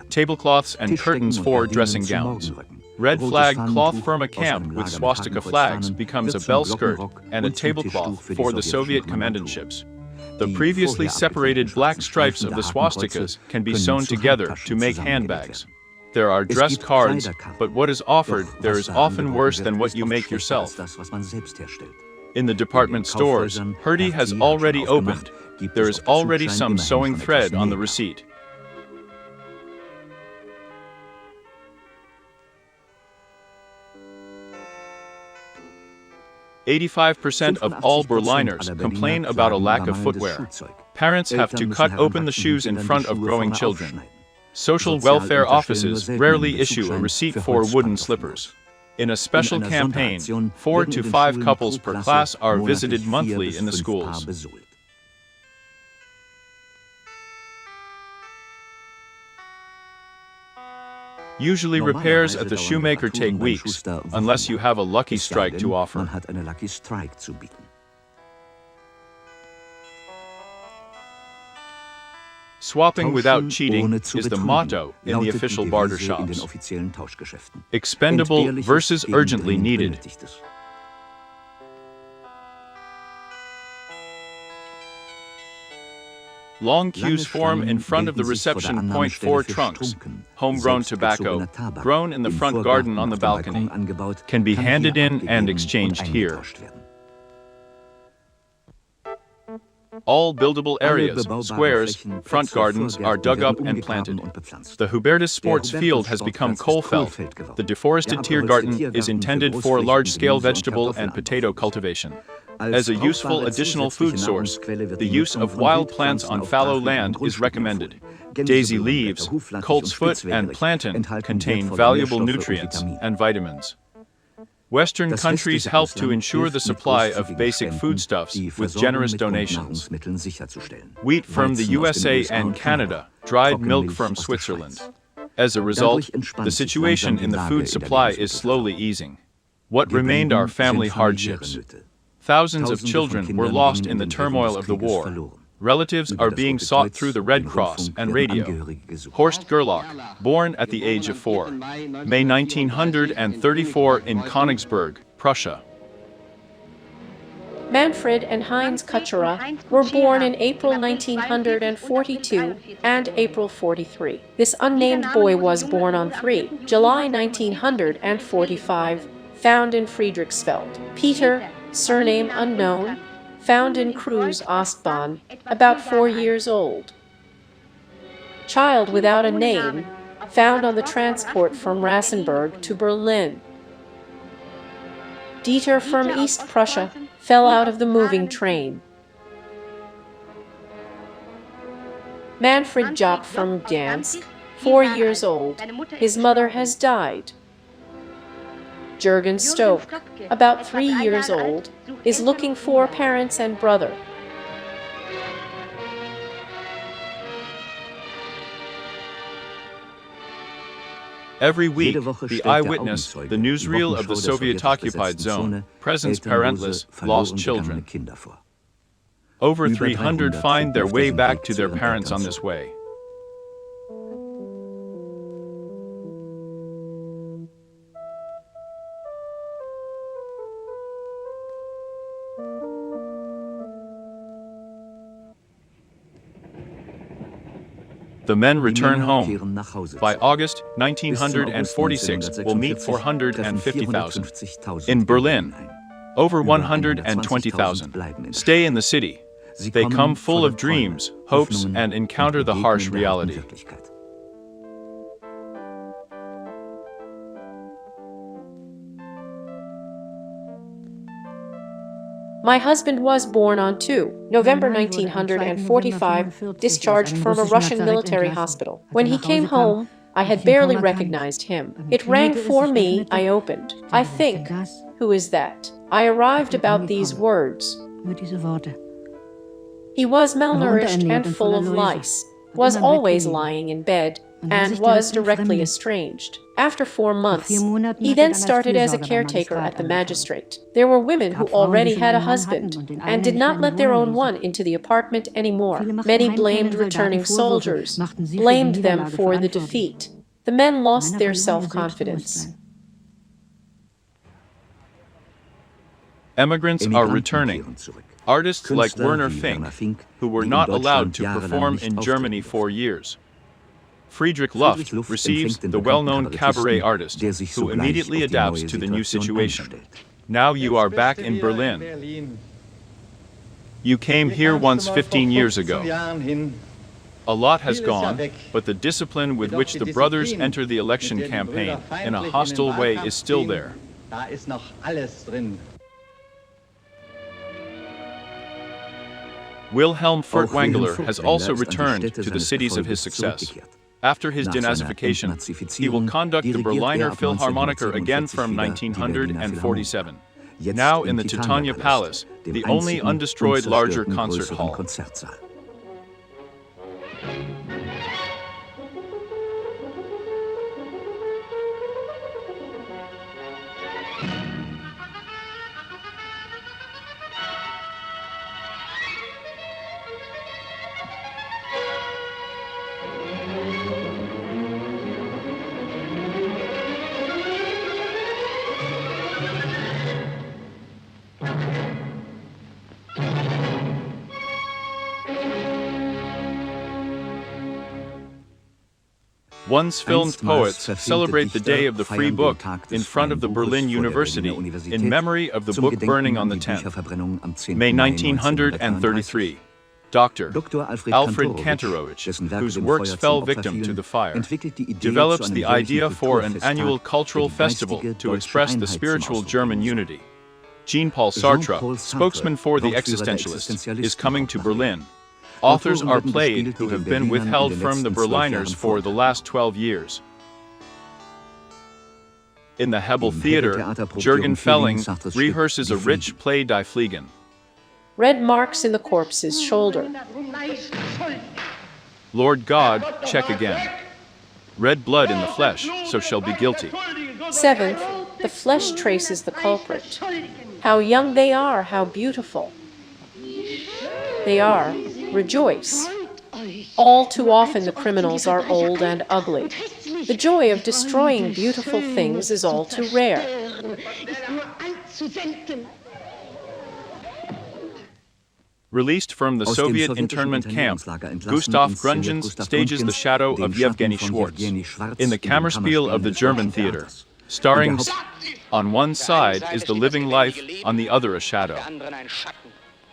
Tablecloths and curtains for dressing gowns. Red flag cloth from a camp with swastika flags becomes a bell skirt and a tablecloth for the Soviet commandantships. The previously separated black stripes of the swastikas can be sewn together to make handbags. There are dress cards, but what is offered there is often worse than what you make yourself. In the department stores, Hertie has already opened. There is already some sewing thread on the receipt. "85% of all Berliners complain about a lack of footwear. Parents have to cut open the shoes in front of growing children. Social welfare offices rarely issue a receipt for wooden slippers. In a special campaign, 4 to 5 couples per class are visited monthly in the schools. Usually repairs at the shoemaker take weeks, unless you have a lucky strike to offer. Swapping without cheating is the motto in the official barter shops. Expendable versus urgently needed. Long queues form in front of the reception point for trunks. Homegrown tobacco, grown in the front garden on the balcony, can be handed in and exchanged here. All buildable areas, squares, front gardens are dug up and planted. The Hubertus Sports Field has become Kohlfeld. The deforested Tiergarten is intended for large-scale vegetable and potato cultivation. As a useful additional food source, the use of wild plants on fallow land is recommended. Daisy leaves, colt's foot, and plantain contain valuable nutrients and vitamins. Western countries help to ensure the supply of basic foodstuffs with generous donations. Wheat from the USA and Canada, dried milk from Switzerland. As a result, the situation in the food supply is slowly easing. What remained are family hardships. Thousands of children were lost in the turmoil of the war. Relatives are being sought through the Red Cross and radio. Horst Gerlach, born at the age of 4. May 1934 in Königsberg, Prussia. Manfred and Heinz Kuchera were born in April 1942 and April 43. This unnamed boy was born on 3 July 1945, found in Friedrichsfeld. Peter, surname unknown, found in Creuse, Ostbahn, about 4 years old. Child without a name, found on the transport from Rassenburg to Berlin. Dieter from East Prussia fell out of the moving train. Manfred Jock from Gdansk, 4 years old. His mother has died. Jürgen Stoke, about 3 years old, is looking for parents and brother. Every week, the Eyewitness, the newsreel of the Soviet-occupied zone, presents parentless, lost children. Over 300 find their way back to their parents on this way. The men return home. By August 1946, will meet 450,000. In Berlin, over 120,000 stay in the city. They come full of dreams, hopes, and encounter the harsh reality. My husband was born on 2 November 1945, discharged from a Russian military hospital. When he came home, I had barely recognized him. It rang for me, I opened. I think, who is that? I arrived about these words. He was malnourished and full of lice, was always lying in bed, and was directly estranged. After 4 months, he then started as a caretaker at the magistrate. There were women who already had a husband and did not let their own one into the apartment anymore. Many blamed returning soldiers, blamed them for the defeat. The men lost their self-confidence. Emigrants are returning. Artists like Werner Fink, who were not allowed to perform in Germany for years. Friedrich Luft receives the well-known cabaret artist, who immediately adapts to the new situation. Now you are back in Berlin. You came here once 15 years ago. A lot has gone, but the discipline with which the brothers enter the election campaign in a hostile way is still there. Wilhelm Furtwängler has also returned to the cities of his success. After his denazification, he will conduct the Berliner Philharmoniker again from 1947. Now in the Titania Palace, the only undestroyed larger concert hall. Once filmed poets celebrate the Day of the Free Book in front of the Berlin University in memory of the book burning on the 10th, May 1933. Dr. Alfred Kantorowicz, whose works fell victim to the fire, develops the idea for an annual cultural festival to express the spiritual German unity. Jean-Paul Sartre, spokesman for the existentialists, is coming to Berlin. Authors are played who have been withheld from the Berliners for the last 12 years. In the Hebel Theater, Jürgen Felling rehearses a rich play Die Fliegen. Red marks in the corpse's shoulder. Lord God, check again. Red blood in the flesh, so shall be guilty. 7th, the flesh traces the culprit. How young they are, how beautiful. They are. Rejoice. All too often the criminals are old and ugly. The joy of destroying beautiful things is all too rare. Released from the Soviet internment camp, Gustav Gründgens stages The Shadow of Yevgeny Schwartz in the Kammerspiel of the German Theater, starring on one side is the living life, on the other a shadow.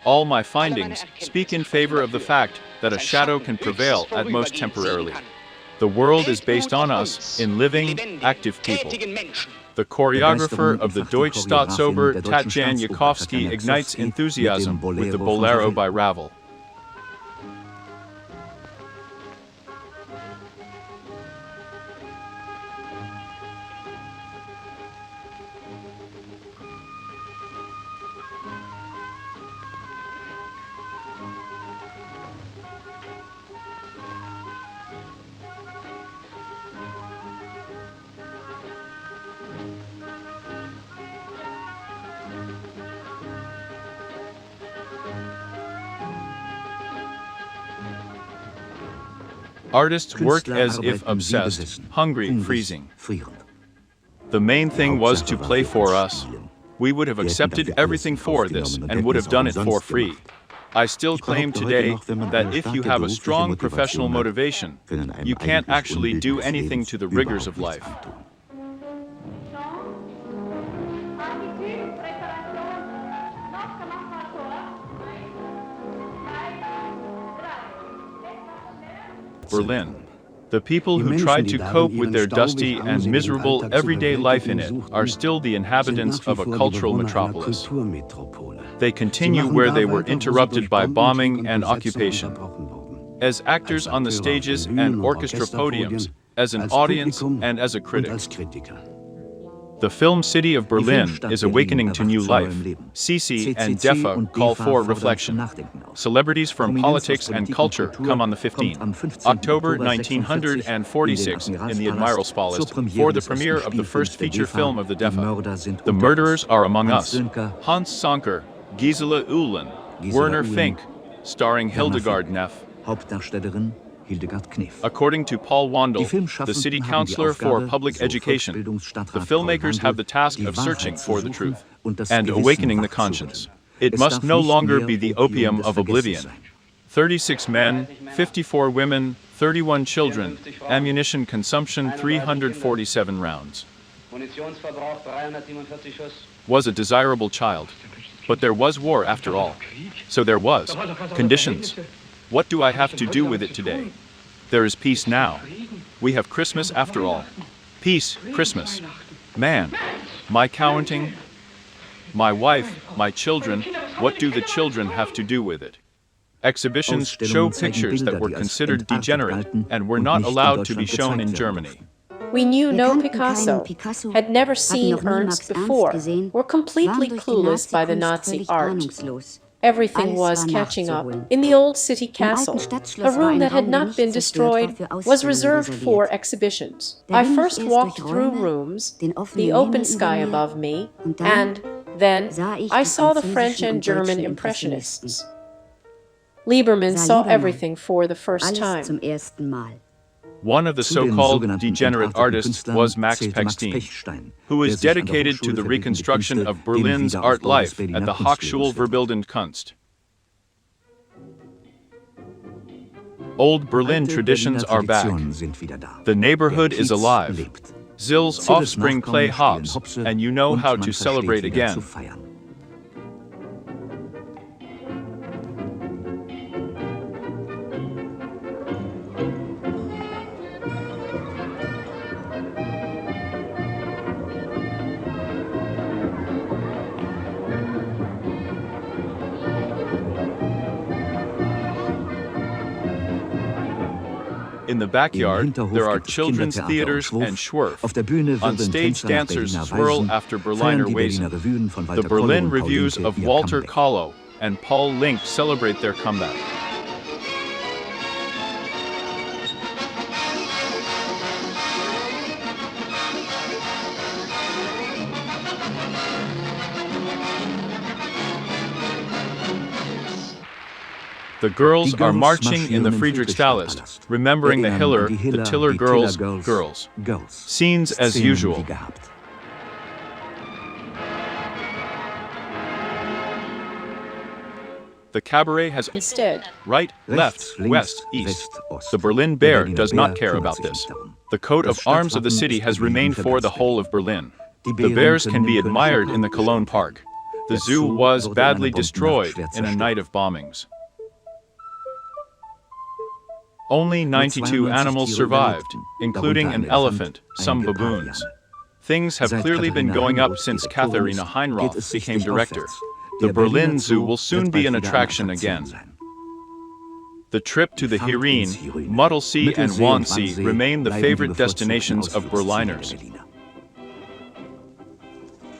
All my findings speak in favor of the fact that a shadow can prevail at most temporarily. The world is based on us in living, active people. The choreographer of the Deutsche Staatsoper, Tatjan Jakowski, ignites enthusiasm with the Bolero by Ravel. Artists work as if obsessed, hungry, freezing. The main thing was to play for us. We would have accepted everything for this and would have done it for free. I still claim today that if you have a strong professional motivation, you can't actually do anything to the rigors of life. Berlin. The people who tried to cope with their dusty and miserable everyday life in it are still the inhabitants of a cultural metropolis. They continue where they were interrupted by bombing and occupation. As actors on the stages and orchestra podiums, as an audience and as a critic. The film city of Berlin is awakening to new life. Sisi and Defa call for reflection. Celebrities from politics and culture come on the 15th, October 1946 in the Admiralspalast for the premiere of the first feature film of the Defa. The Murderers Are Among Us. Hans Sanker, Gisela Uhlen, Werner Fink, starring Hildegard Neff. According to Paul Wandel, the city councillor for public education, the filmmakers have the task of searching for the truth and awakening the conscience. It must no longer be the opium of oblivion. 36 men, 54 women, 31 children, ammunition consumption 347 rounds. Was a desirable child. But there was war after all. So there was. Conditions. What do I have to do with it today? There is peace now. We have Christmas after all. Peace, Christmas. Man, my counting, my wife, my children, what do the children have to do with it? Exhibitions show pictures that were considered degenerate and were not allowed to be shown in Germany. We knew no Picasso, had never seen Ernst before, were completely clueless by the Nazi art. Everything was catching up. In the old city castle, a room that had not been destroyed was reserved for exhibitions. I first walked through rooms, the open sky above me, and then I saw the French and German Impressionists. Lieberman saw everything for the first time. One of the so-called degenerate artists was Max Pechstein, who was dedicated to the reconstruction of Berlin's art life at the Hochschule für Bildende Kunst. Old Berlin traditions are back. The neighborhood is alive. Zill's offspring play hops, and you know how to celebrate again. In the backyard, there are children's theaters and Schwerf. On stage, dancers swirl after Berliner Weisen. The Berlin Revues of Walter Kahlo and Paul Link celebrate their comeback. The girls are marching in the Friedrichstallast, remembering the Hiller, the Tiller girls. Scenes as usual. The cabaret has Instead, right, left, west, east. The Berlin Bear does not care about this. The coat of arms of the city has remained for the whole of Berlin. The bears can be admired in the Cologne Park. The zoo was badly destroyed in a night of bombings. Only 92 animals survived, including an elephant, some baboons. Things have clearly been going up since Katharina Heinroth became director. The Berlin Zoo will soon be an attraction again. The trip to the Heeren, Muddelsee and Wannsee remain the favorite destinations of Berliners.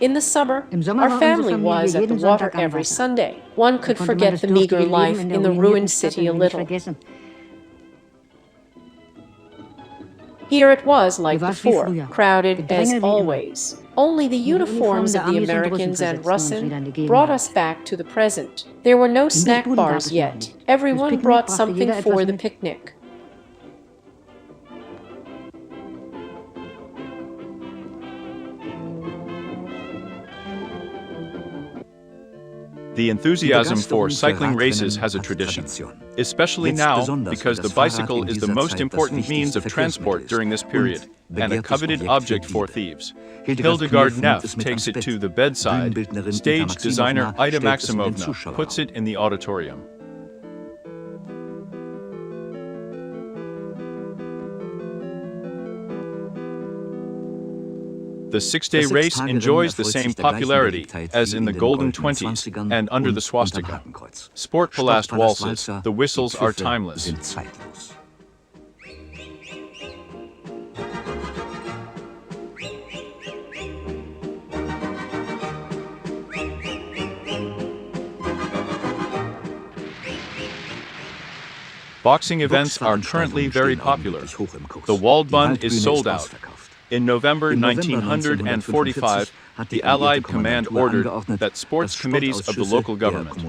in the summer, our family was at the water every Sunday. One could forget the meager life in the ruined city a little. Here it was like before, crowded as always. Only the uniforms of the Americans and Russen brought us back to the present. There were no snack bars yet. Everyone brought something for the picnic. The enthusiasm for cycling races has a tradition, especially now because the bicycle is the most important means of transport during this period and a coveted object for thieves. Hildegard Neff takes it to the bedside. Stage designer Ida Maximovna puts it in the auditorium. The six-day race enjoys the same popularity as in the Golden Twenties and under the swastika. Sportpalast waltzes, the whistles are timeless. Boxing events are currently very popular. The Waldbund is sold out. In November 1945, the Allied command ordered that sports committees of the local government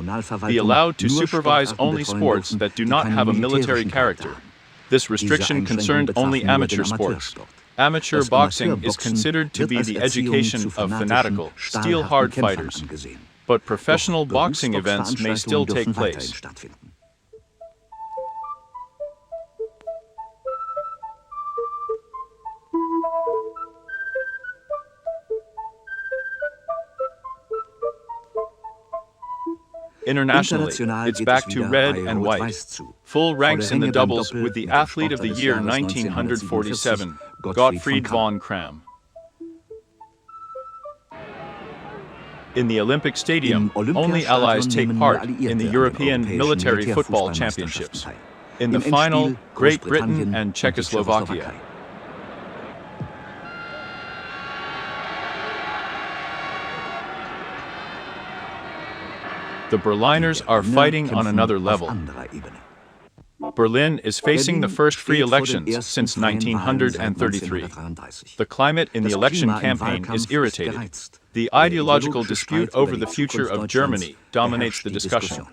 be allowed to supervise only sports that do not have a military character. This restriction concerned only amateur sports. Amateur boxing is considered to be the education of fanatical, steel-hard fighters. But professional boxing events may still take place. Internationally, it's back to red and white. Full ranks in the doubles with the Athlete of the Year 1947, Gottfried von Cramm. In the Olympic Stadium, only Allies take part in the European Military Football Championships. In the final, Great Britain and Czechoslovakia. The Berliners are fighting on another level. Berlin is facing the first free elections since 1933. The climate in the election campaign is irritated. The ideological dispute over the future of Germany dominates the discussion.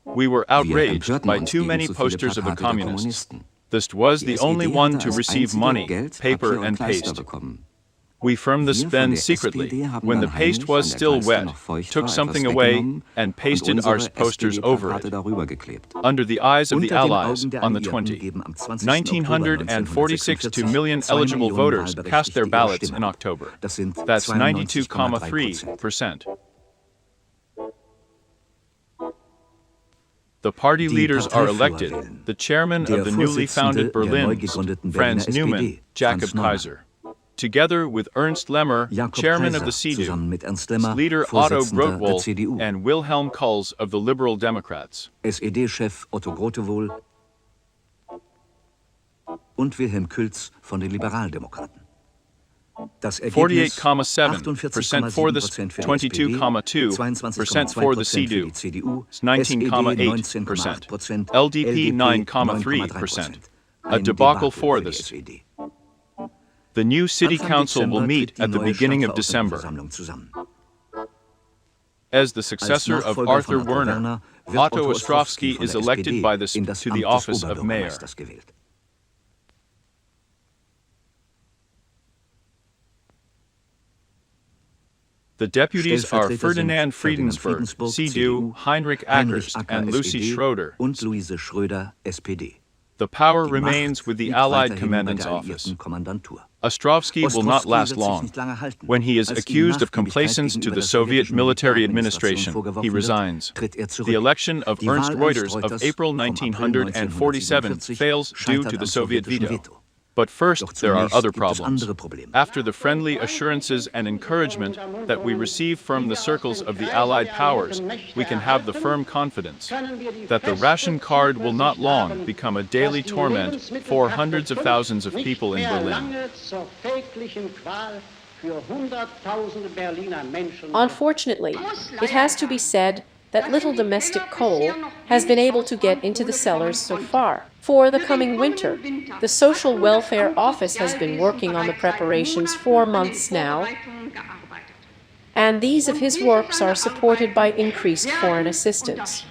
We were outraged by too many posters of the communists. This was the only one to receive money, paper and paste. We firmed the spend secretly, when the paste was still wet, took something away, and pasted our posters over it, under the eyes of the Allies, on the 20. 1,946 million eligible voters cast their ballots in October. That's 92.3%. The party leaders are elected, the chairman of the newly founded Berlins, Franz Neumann, Jakob Kaiser. Together with Ernst Lemmer, chairman of the CDU, leader Otto Grotewohl, and Wilhelm Kulz of the Liberal Democrats. SED-Chef Otto Grotewohl und Wilhelm Kulz von den Liberaldemokraten. 48.7% for the 22.2% for the CDU, 19.8%, LDP 9.3%. A debacle for this. The new city council will meet at the beginning of December. As the successor of Arthur Werner, Otto Ostrowski is elected by to the office of mayor. The deputies are Ferdinand Friedensberg, CDU, Heinrich Ackerst, and Lucy Schroeder. The power remains with the Allied Commandant's office. Ostrovsky will not last long. When he is accused of complaisance to the Soviet military administration, he resigns. The election of Ernst Reuters of April 1947 fails due to the Soviet veto. But first, there are other problems. After the friendly assurances and encouragement that we receive from the circles of the Allied powers, we can have the firm confidence that the ration card will not long become a daily torment for hundreds of thousands of people in Berlin. Unfortunately, it has to be said that little domestic coal has been able to get into the cellars so far. For the coming winter, the Social Welfare Office has been working on the preparations for months now, and these of his works are supported by increased foreign assistance.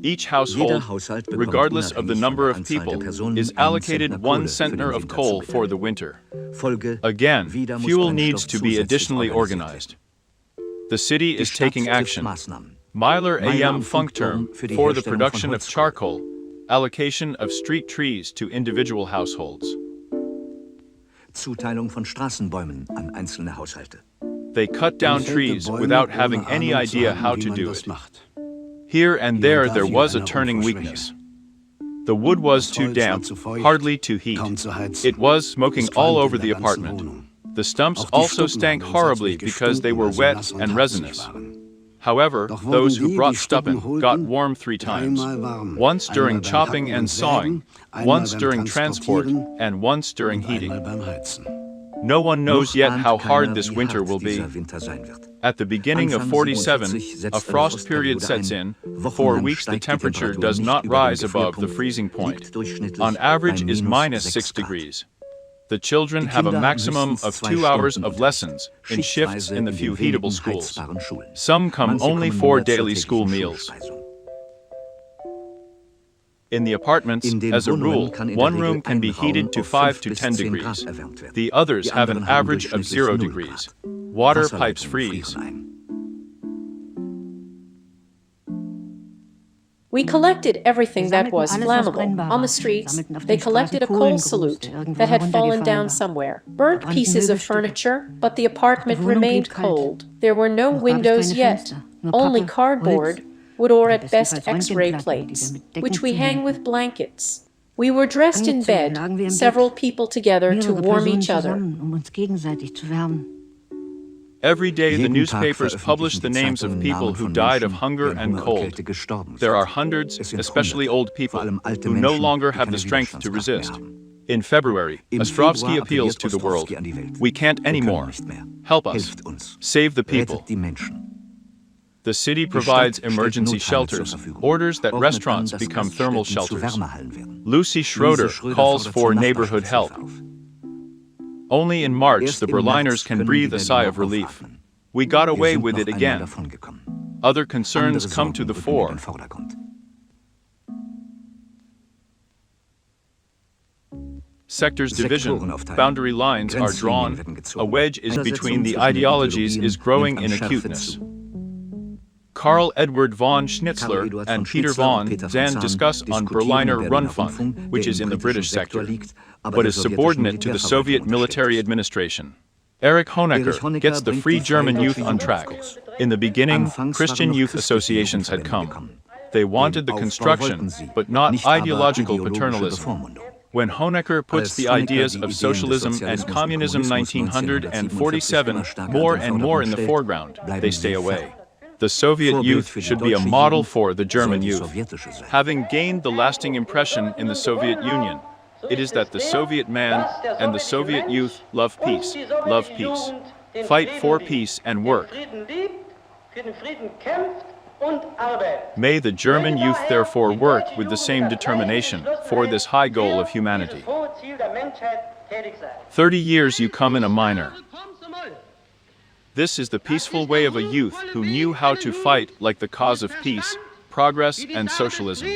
Each household, regardless of the number of people, is allocated 1 centner of coal for the winter. Again, fuel needs to be additionally organized. The city is taking action. Myler AM Funkturm for the production of charcoal, allocation of street trees to individual households. Zuteilung von Straßenbäumen an einzelne Haushalte. They cut down trees without having any idea how to do it. Here and there was a turning weakness. The wood was too damp, hardly to heat. It was smoking all over the apartment. The stumps also stank horribly because they were wet and resinous. However, those who brought stuppen got warm 3 times. Once during chopping and sawing, once during transport, and once during heating. No one knows yet how hard this winter will be. At the beginning of 47, a frost period sets in. For weeks the temperature does not rise above the freezing point. On average is -6 degrees. The children have a maximum of 2 hours of lessons in shifts in the few heatable schools. Some come only for daily school meals. In the apartments, as a rule, one room can be heated to 5 to 10 degrees. The others have an average of 0 degrees. Water pipes freeze. We collected everything that was flammable. On the streets, they collected a coal salute that had fallen down somewhere, burnt pieces of furniture, but the apartment remained cold. There were no windows yet, only cardboard, wood or at best X-ray plates, which we hang with blankets. We were dressed in bed, several people together to warm each other. Every day the newspapers publish the names of people who died of hunger and cold. There are hundreds, especially old people, who no longer have the strength to resist. In February, Ostrovsky appeals to the world. We can't anymore. Help us. Save the people. The city provides emergency shelters, orders that restaurants become thermal shelters. Lucy Schroeder calls for neighborhood help. Only in March the Berliners can breathe a sigh of relief. We got away with it again. Other concerns come to the fore. Sectors division, boundary lines are drawn, a wedge is between the ideologies is growing in acuteness. Karl Edward von Schnitzler and Peter von Zandt discuss on Berliner Rundfunk, which is in the British sector, but is subordinate to the Soviet military administration. Erich Honecker gets the Free German Youth on track. In the beginning, Christian youth associations had come. They wanted the construction, but not ideological paternalism. When Honecker puts the ideas of socialism and communism 1947 more and more in the foreground, they stay away. The Soviet youth should be a model for the German youth. Having gained the lasting impression in the Soviet Union, it is that the Soviet man and the Soviet youth love peace, fight for peace and work. May the German youth therefore work with the same determination for this high goal of humanity. 30 years you come in a minor. This is the peaceful way of a youth who knew how to fight like the cause of peace, progress, and socialism.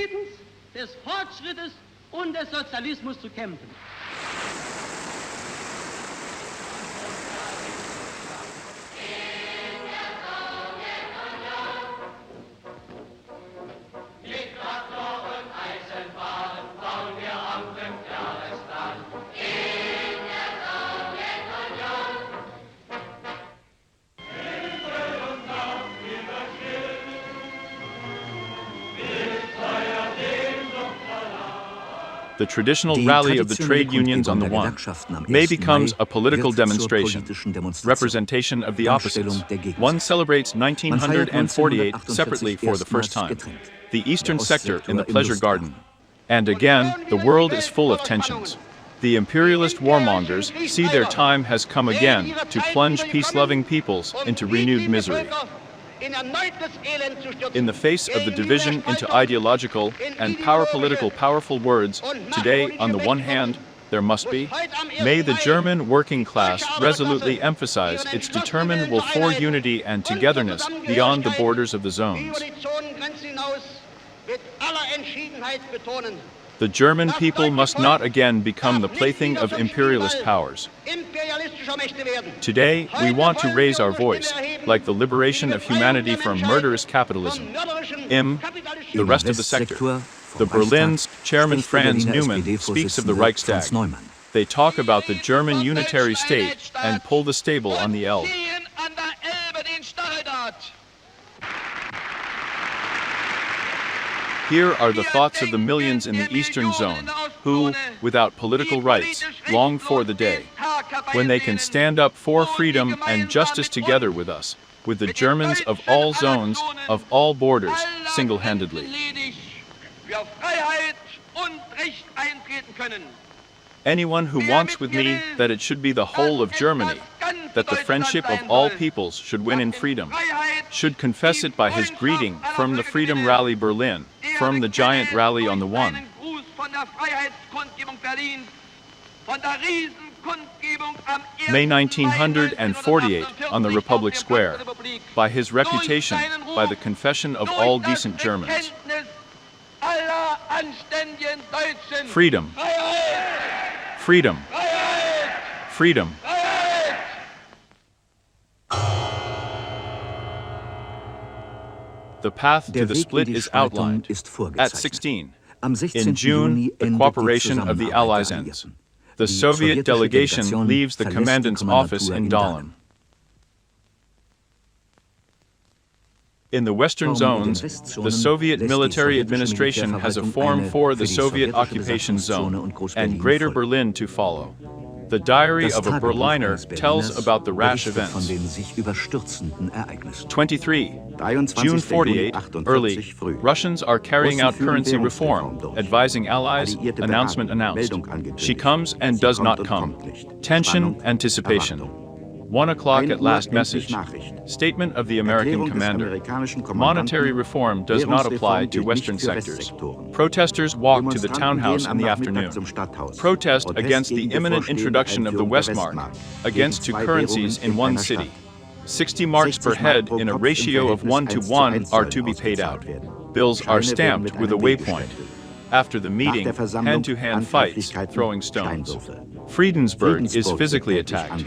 The traditional rally of the trade unions on the one May becomes a political demonstration, representation of the opposites. One celebrates 1948 separately for the first time, the eastern sector in the pleasure garden. And again, the world is full of tensions. The imperialist warmongers see their time has come again to plunge peace-loving peoples into renewed misery. In the face of the division into ideological and powerful words, today, on the one hand, there must be, may the German working class resolutely emphasize its determined will for unity and togetherness beyond the borders of the zones. The German people must not again become the plaything of imperialist powers. Today, we want to raise our voice, like the liberation of humanity from murderous capitalism. The rest of the sector. The Berlin's Chairman Franz Neumann speaks of the Reichstag. They talk about the German unitary state and pull the stable on the Elbe. Here are the thoughts of the millions in the Eastern Zone who, without political rights, long for the day when they can stand up for freedom and justice together with us, with the Germans of all zones, of all borders, single-handedly. Anyone who wants with me that it should be the whole of Germany, that the friendship of all peoples should win in freedom, should confess it by his greeting from the Freedom Rally Berlin, from the giant rally on the one. May 1948, on the Republic Square, by his reputation, by the confession of all decent Germans. Freedom. Freedom. Freedom. The path to the split is outlined. At 16, in June, the cooperation of the Allies ends. The Soviet delegation leaves the commandant's office in Dahlem. In the Western zones, the Soviet military administration has a form for the Soviet occupation zone and Greater Berlin to follow. The diary of a Berliner tells about the rash events. 23. June 48, early, Russians are carrying out currency reform, advising allies, announcement announced. She comes and does not come. Tension, anticipation. 1 o'clock at last message. Statement of the American commander. Monetary reform does not apply to Western sectors. Protesters walk to the townhouse in the afternoon. Protest against the imminent introduction of the Westmark, against two currencies in one city. 60 marks per head in a ratio of 1:1 are to be paid out. Bills are stamped with a waypoint. After the meeting, hand-to-hand fights, throwing stones. Friedensburg is physically attacked.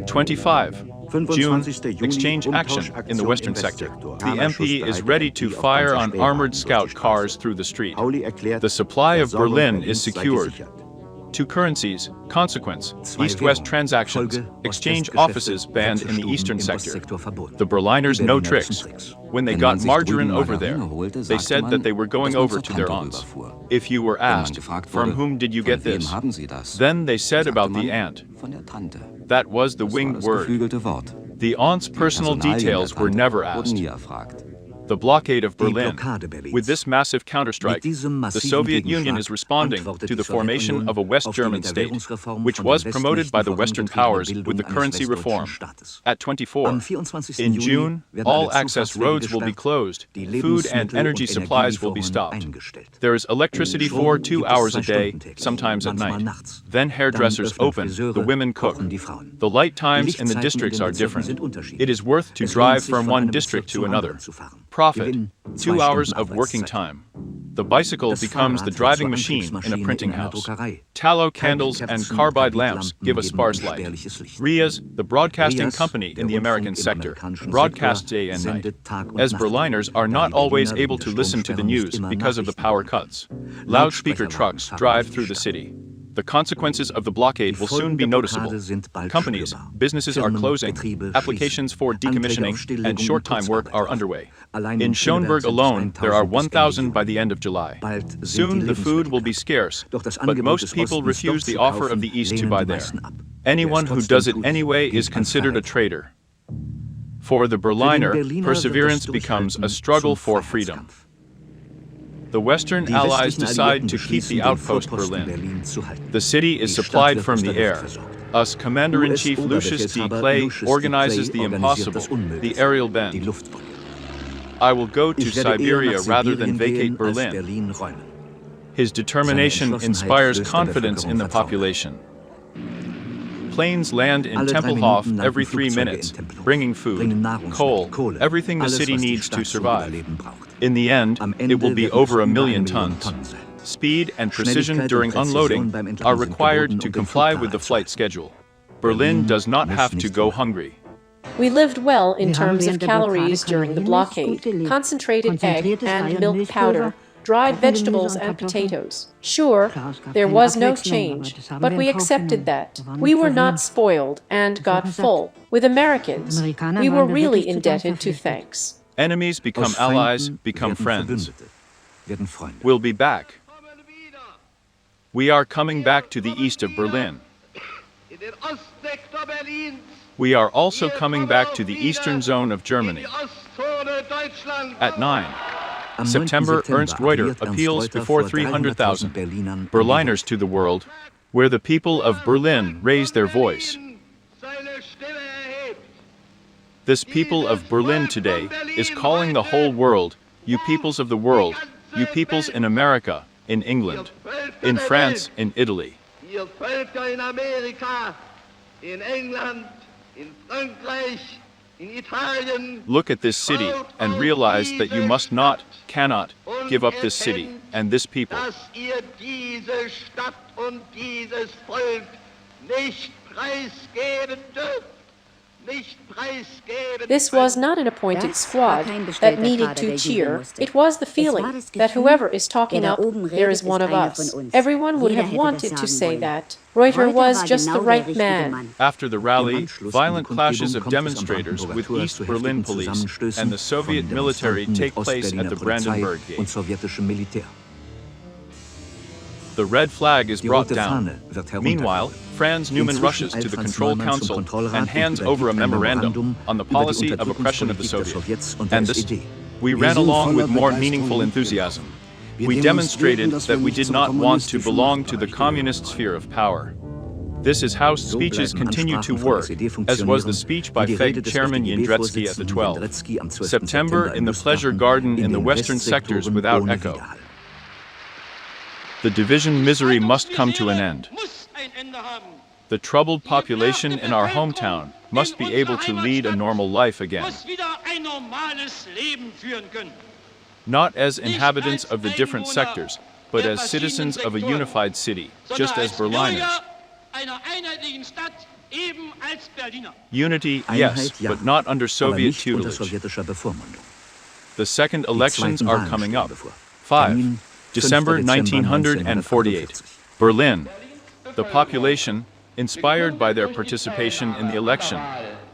25. June, exchange action in the Western sector. The MP is ready to fire on armored scout cars through the street. The supply of Berlin is secured. Two currencies, consequence, East-West transactions, exchange offices banned in the Eastern sector. The Berliners no tricks. When they got margarine over there, they said that they were going over to their aunts. If you were asked, from whom did you get this? Then they said about the aunt. That was the winged word. The aunt's personal details were never asked. The blockade of Berlin. With this massive counterstrike, the Soviet Union is responding to the formation of a West German state, which was promoted by the Western powers with the currency reform. At 24, in June, all access roads will be closed, food and energy supplies will be stopped. There is electricity for 2 hours a day, sometimes at night. Then hairdressers open, the women cook. The light times in the districts are different. It is worth to drive from one district to another. Profit, 2 hours of working time. The bicycle becomes the driving machine in a printing house. Tallow candles and carbide lamps give a sparse light. RIAS, the broadcasting company in the American sector, broadcasts day and night, as Berliners are not always able to listen to the news because of the power cuts. Loudspeaker trucks drive through the city. The consequences of the blockade will soon be noticeable. Companies, businesses are closing, applications for decommissioning and short-time work are underway. In Schönberg alone, there are 1,000 by the end of July. Soon the food will be scarce, but most people refuse the offer of the East to buy there. Anyone who does it anyway is considered a traitor. For the Berliner, perseverance becomes a struggle for freedom. The Western Allies decide to keep the outpost Berlin. The city is supplied from the air. US Commander-in-Chief Lucius D. Clay organizes the impossible, the aerial bend. I will go to Siberia rather than vacate Berlin. His determination inspires confidence in the population. Planes land in Tempelhof every 3 minutes, bringing food, coal, everything the city needs to survive. In the end, it will be over 1 million tons. Speed and precision during unloading are required to comply with the flight schedule. Berlin does not have to go hungry. We lived well in terms of calories during the blockade. Concentrated egg and milk powder, dried vegetables and potatoes. Sure, there was no change, but we accepted that. We were not spoiled and got full. With Americans, we were really indebted to thanks. Enemies become allies, become friends. werden Freunde. We'll be back. We are coming back to the east of Berlin. We are also coming back to the eastern zone of Germany. At 9. Am 9. September, Ernst Reuter appelliert Ernst appeals Reuter before vor 300,000 Berlinern Berliners to the world, where the people of Berlin raise their voice. This people of Berlin today is calling the whole world, you peoples of the world, you peoples in America, in England, in France, in Italy. Ihr Völker in Amerika, in England, in Frankreich, in Italien. Look at this city and realize that you must not, cannot give up this city and this people. Dass ihr diese Stadt und dieses Volk nicht preisgeben dürft. This was not an appointed squad that needed to cheer. It was the feeling that whoever is talking up, there is one of us. Everyone would have wanted to say that. Reuter was just the right man. After the rally, violent clashes of demonstrators with East Berlin police and the Soviet military take place at the Brandenburg Gate. The red flag is brought down. Meanwhile, Franz Neumann rushes to the Control Council and hands over a memorandum on the policy of oppression of the Soviets. And this, we ran along with more meaningful enthusiasm. We demonstrated that we did not want to belong to the communist sphere of power. This is how speeches continue to work, as was the speech by FEG Chairman Jędrzejewski at the 12th September in the Pleasure Garden in the western sectors without echo. The division misery must come to an end. The troubled population in our hometown must be able to lead a normal life again. Not as inhabitants of the different sectors, but as citizens of a unified city, just as Berliners. Unity, yes, but not under Soviet tutelage. The second elections are coming up. 5. December 1948. Berlin. The population, inspired by their participation in the election,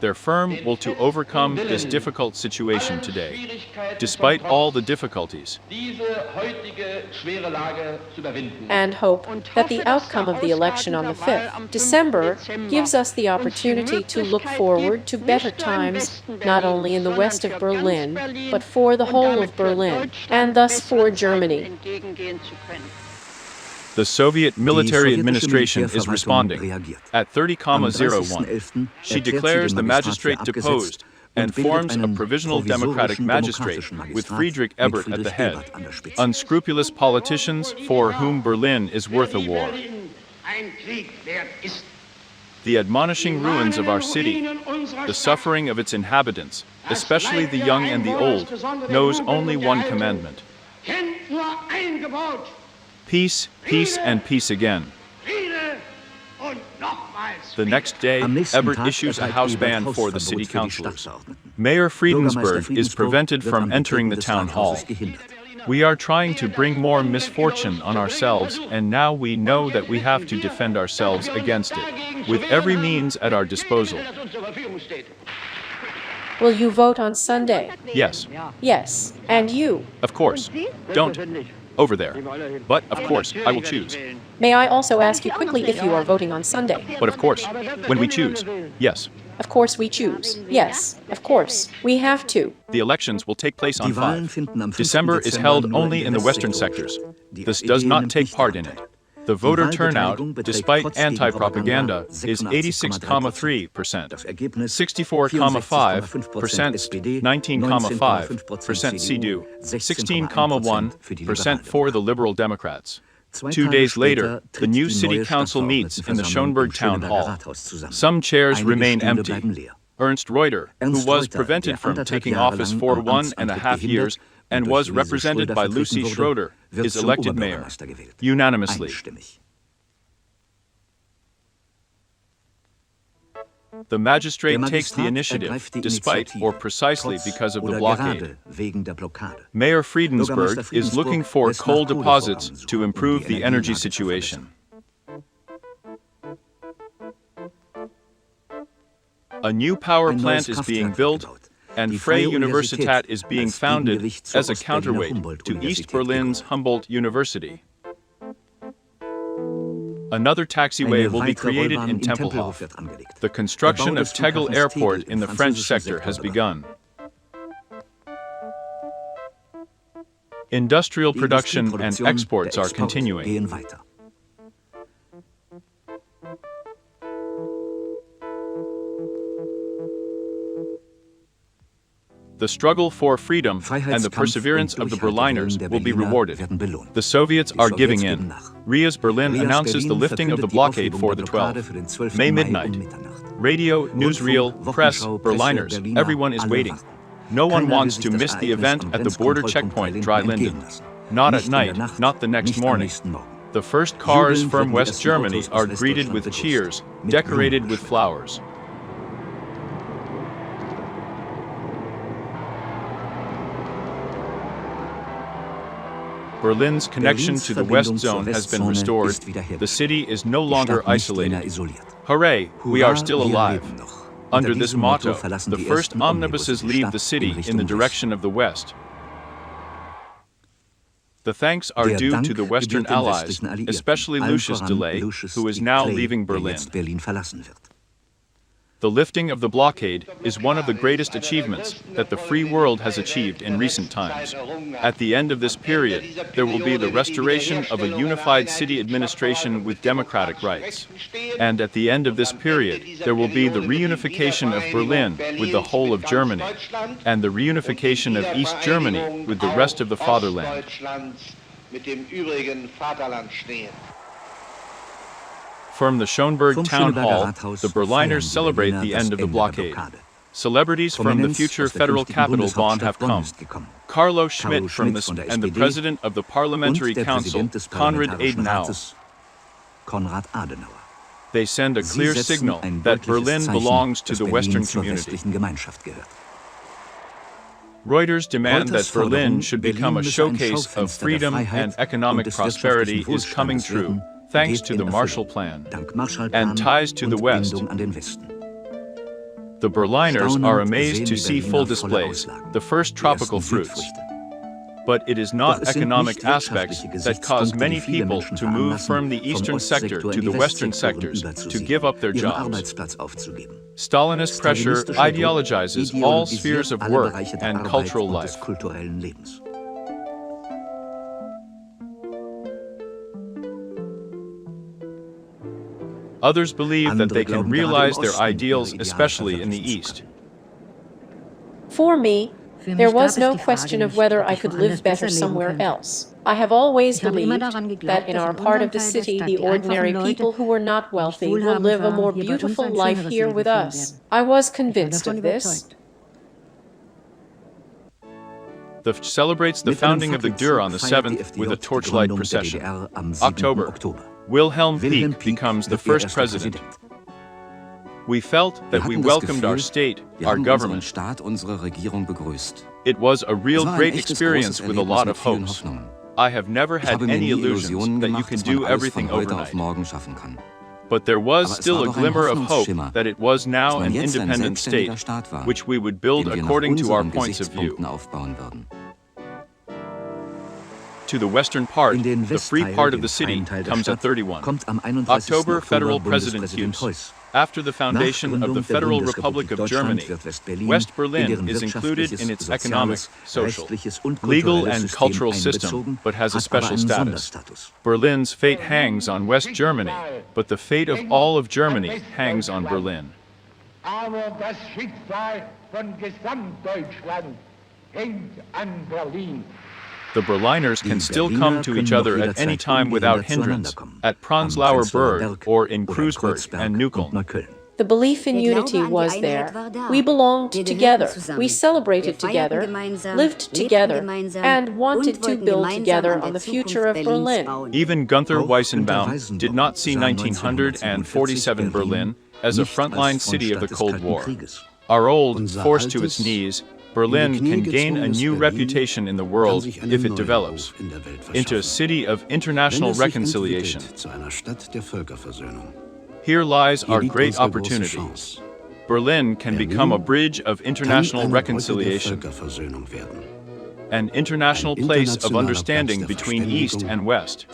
their firm will to overcome this difficult situation today, despite all the difficulties. And hope that the outcome of the election on the 5th December gives us the opportunity to look forward to better times, not only in the west of Berlin, but for the whole of Berlin, and thus for Germany. The Soviet military administration is responding. At 30,01, she declares the magistrate deposed and forms a provisional democratic magistrate with Friedrich Ebert at the head. Unscrupulous politicians for whom Berlin is worth a war. The admonishing ruins of our city, the suffering of its inhabitants, especially the young and the old, knows only one commandment. Peace, peace, and peace again. The next day, Ebert issues a house ban for the city councillors. Mayor Friedensberg is prevented from entering the town hall. We are trying to bring more misfortune on ourselves, and now we know that we have to defend ourselves against it, with every means at our disposal. Will you vote on Sunday? Yes. Yes. And you? Of course. Don't. Over there. But, of course, I will choose. May I also ask you quickly if you are voting on Sunday? But of course, when we choose, yes. Of course we choose. Yes, of course. We have to. The elections will take place on 5. December is held only in the western sectors. This does not take part in it. The voter turnout, despite anti-propaganda, is 86,3%, 64,5% SPD, 19,5% CDU, 16,1% for the Liberal Democrats. 2 days later, the new city council meets in the Schönberg town hall. Some chairs remain empty. Ernst Reuter, who was prevented from taking office for 1.5 years and was represented by Lucy Schroeder, is elected mayor, unanimously. The magistrate takes the initiative, despite or precisely because of the blockade. Mayor Friedensberg is looking for coal deposits to improve the energy situation. A new power plant is being built, and Freie Universität is being founded as a counterweight to East Berlin's Humboldt University. Another taxiway will be created in Tempelhof. The construction of Tegel Airport in the French sector has begun. Industrial production and exports are continuing. The struggle for freedom and the perseverance of the Berliners will be rewarded. The Soviets are giving in. RIA's Berlin announces the lifting of the blockade for the 12th. May midnight. Radio, newsreel, press, Berliners, everyone is waiting. No one wants to miss the event at the border checkpoint Dreilinden. Not at night, not the next morning. The first cars from West Germany are greeted with cheers, decorated with flowers. Berlin's connection to the West Zone has been restored. The city is no longer isolated. Hooray, we are still alive. Under this motto, the first omnibuses leave the city in the direction of the West. The thanks are due to the Western allies, especially Lucius Delay, who is now leaving Berlin. The lifting of the blockade is one of the greatest achievements that the free world has achieved in recent times. At the end of this period, there will be the restoration of a unified city administration with democratic rights. And at the end of this period, there will be the reunification of Berlin with the whole of Germany, and the reunification of East Germany with the rest of the fatherland. From the Schönberg Town Hall, the Berliners celebrate the end of the blockade. Celebrities from the future federal capital Bonn have come. Carlo Schmidt and the president of the Parliamentary Council, Konrad Adenauer. They send a clear signal that Berlin belongs to the Western community. Reuters demand that Berlin should become a showcase of freedom and economic prosperity is coming true, thanks to the Marshall Plan and ties to the West. The Berliners are amazed to see full displays, the first tropical fruits. But it is not economic aspects that cause many people to move from the eastern sector to the western sectors to give up their jobs. Stalinist pressure ideologizes all spheres of work and cultural life. Others believe that they can realize their ideals, especially in the East. For me, there was no question of whether I could live better somewhere else. I have always believed that in our part of the city, the ordinary people who were not wealthy will live a more beautiful life here with us. I was convinced of this. Celebrates the founding of the Dürr on the 7th with a torchlight procession. October. Wilhelm Pieck becomes the first president. We felt that we welcomed our state, our government. It was a real great experience with a lot of hopes. I have never had any illusions that you can do everything overnight. But there was still a glimmer of hope that it was now an independent state, which we would build according to our points of view. To the western part, the free part of the city comes at 31. October, Federal President Hughes. After the foundation of the Federal Republic of Germany, West Berlin is included in its economic, social, legal and cultural system, but has a special status. Berlin's fate hangs on West Germany, but the fate of all of Germany hangs on Berlin. Aber das Schicksal von Gesamtdeutschland hängt an Berlin. The Berliners can still come to each other at any time without hindrance, at Prenzlauer Berg or in Kreuzberg and Neukölln. The belief in unity was there. We belonged together, we celebrated together, lived together, and wanted to build together on the future of Berlin. Even Gunther Weissenbaum did not see 1947 Berlin as a frontline city of the Cold War. Our old, forced to its knees, Berlin can gain a new reputation in the world if it develops into a city of international reconciliation. Here lies our great opportunity. Berlin can become a bridge of international reconciliation, an international place of understanding between East and West.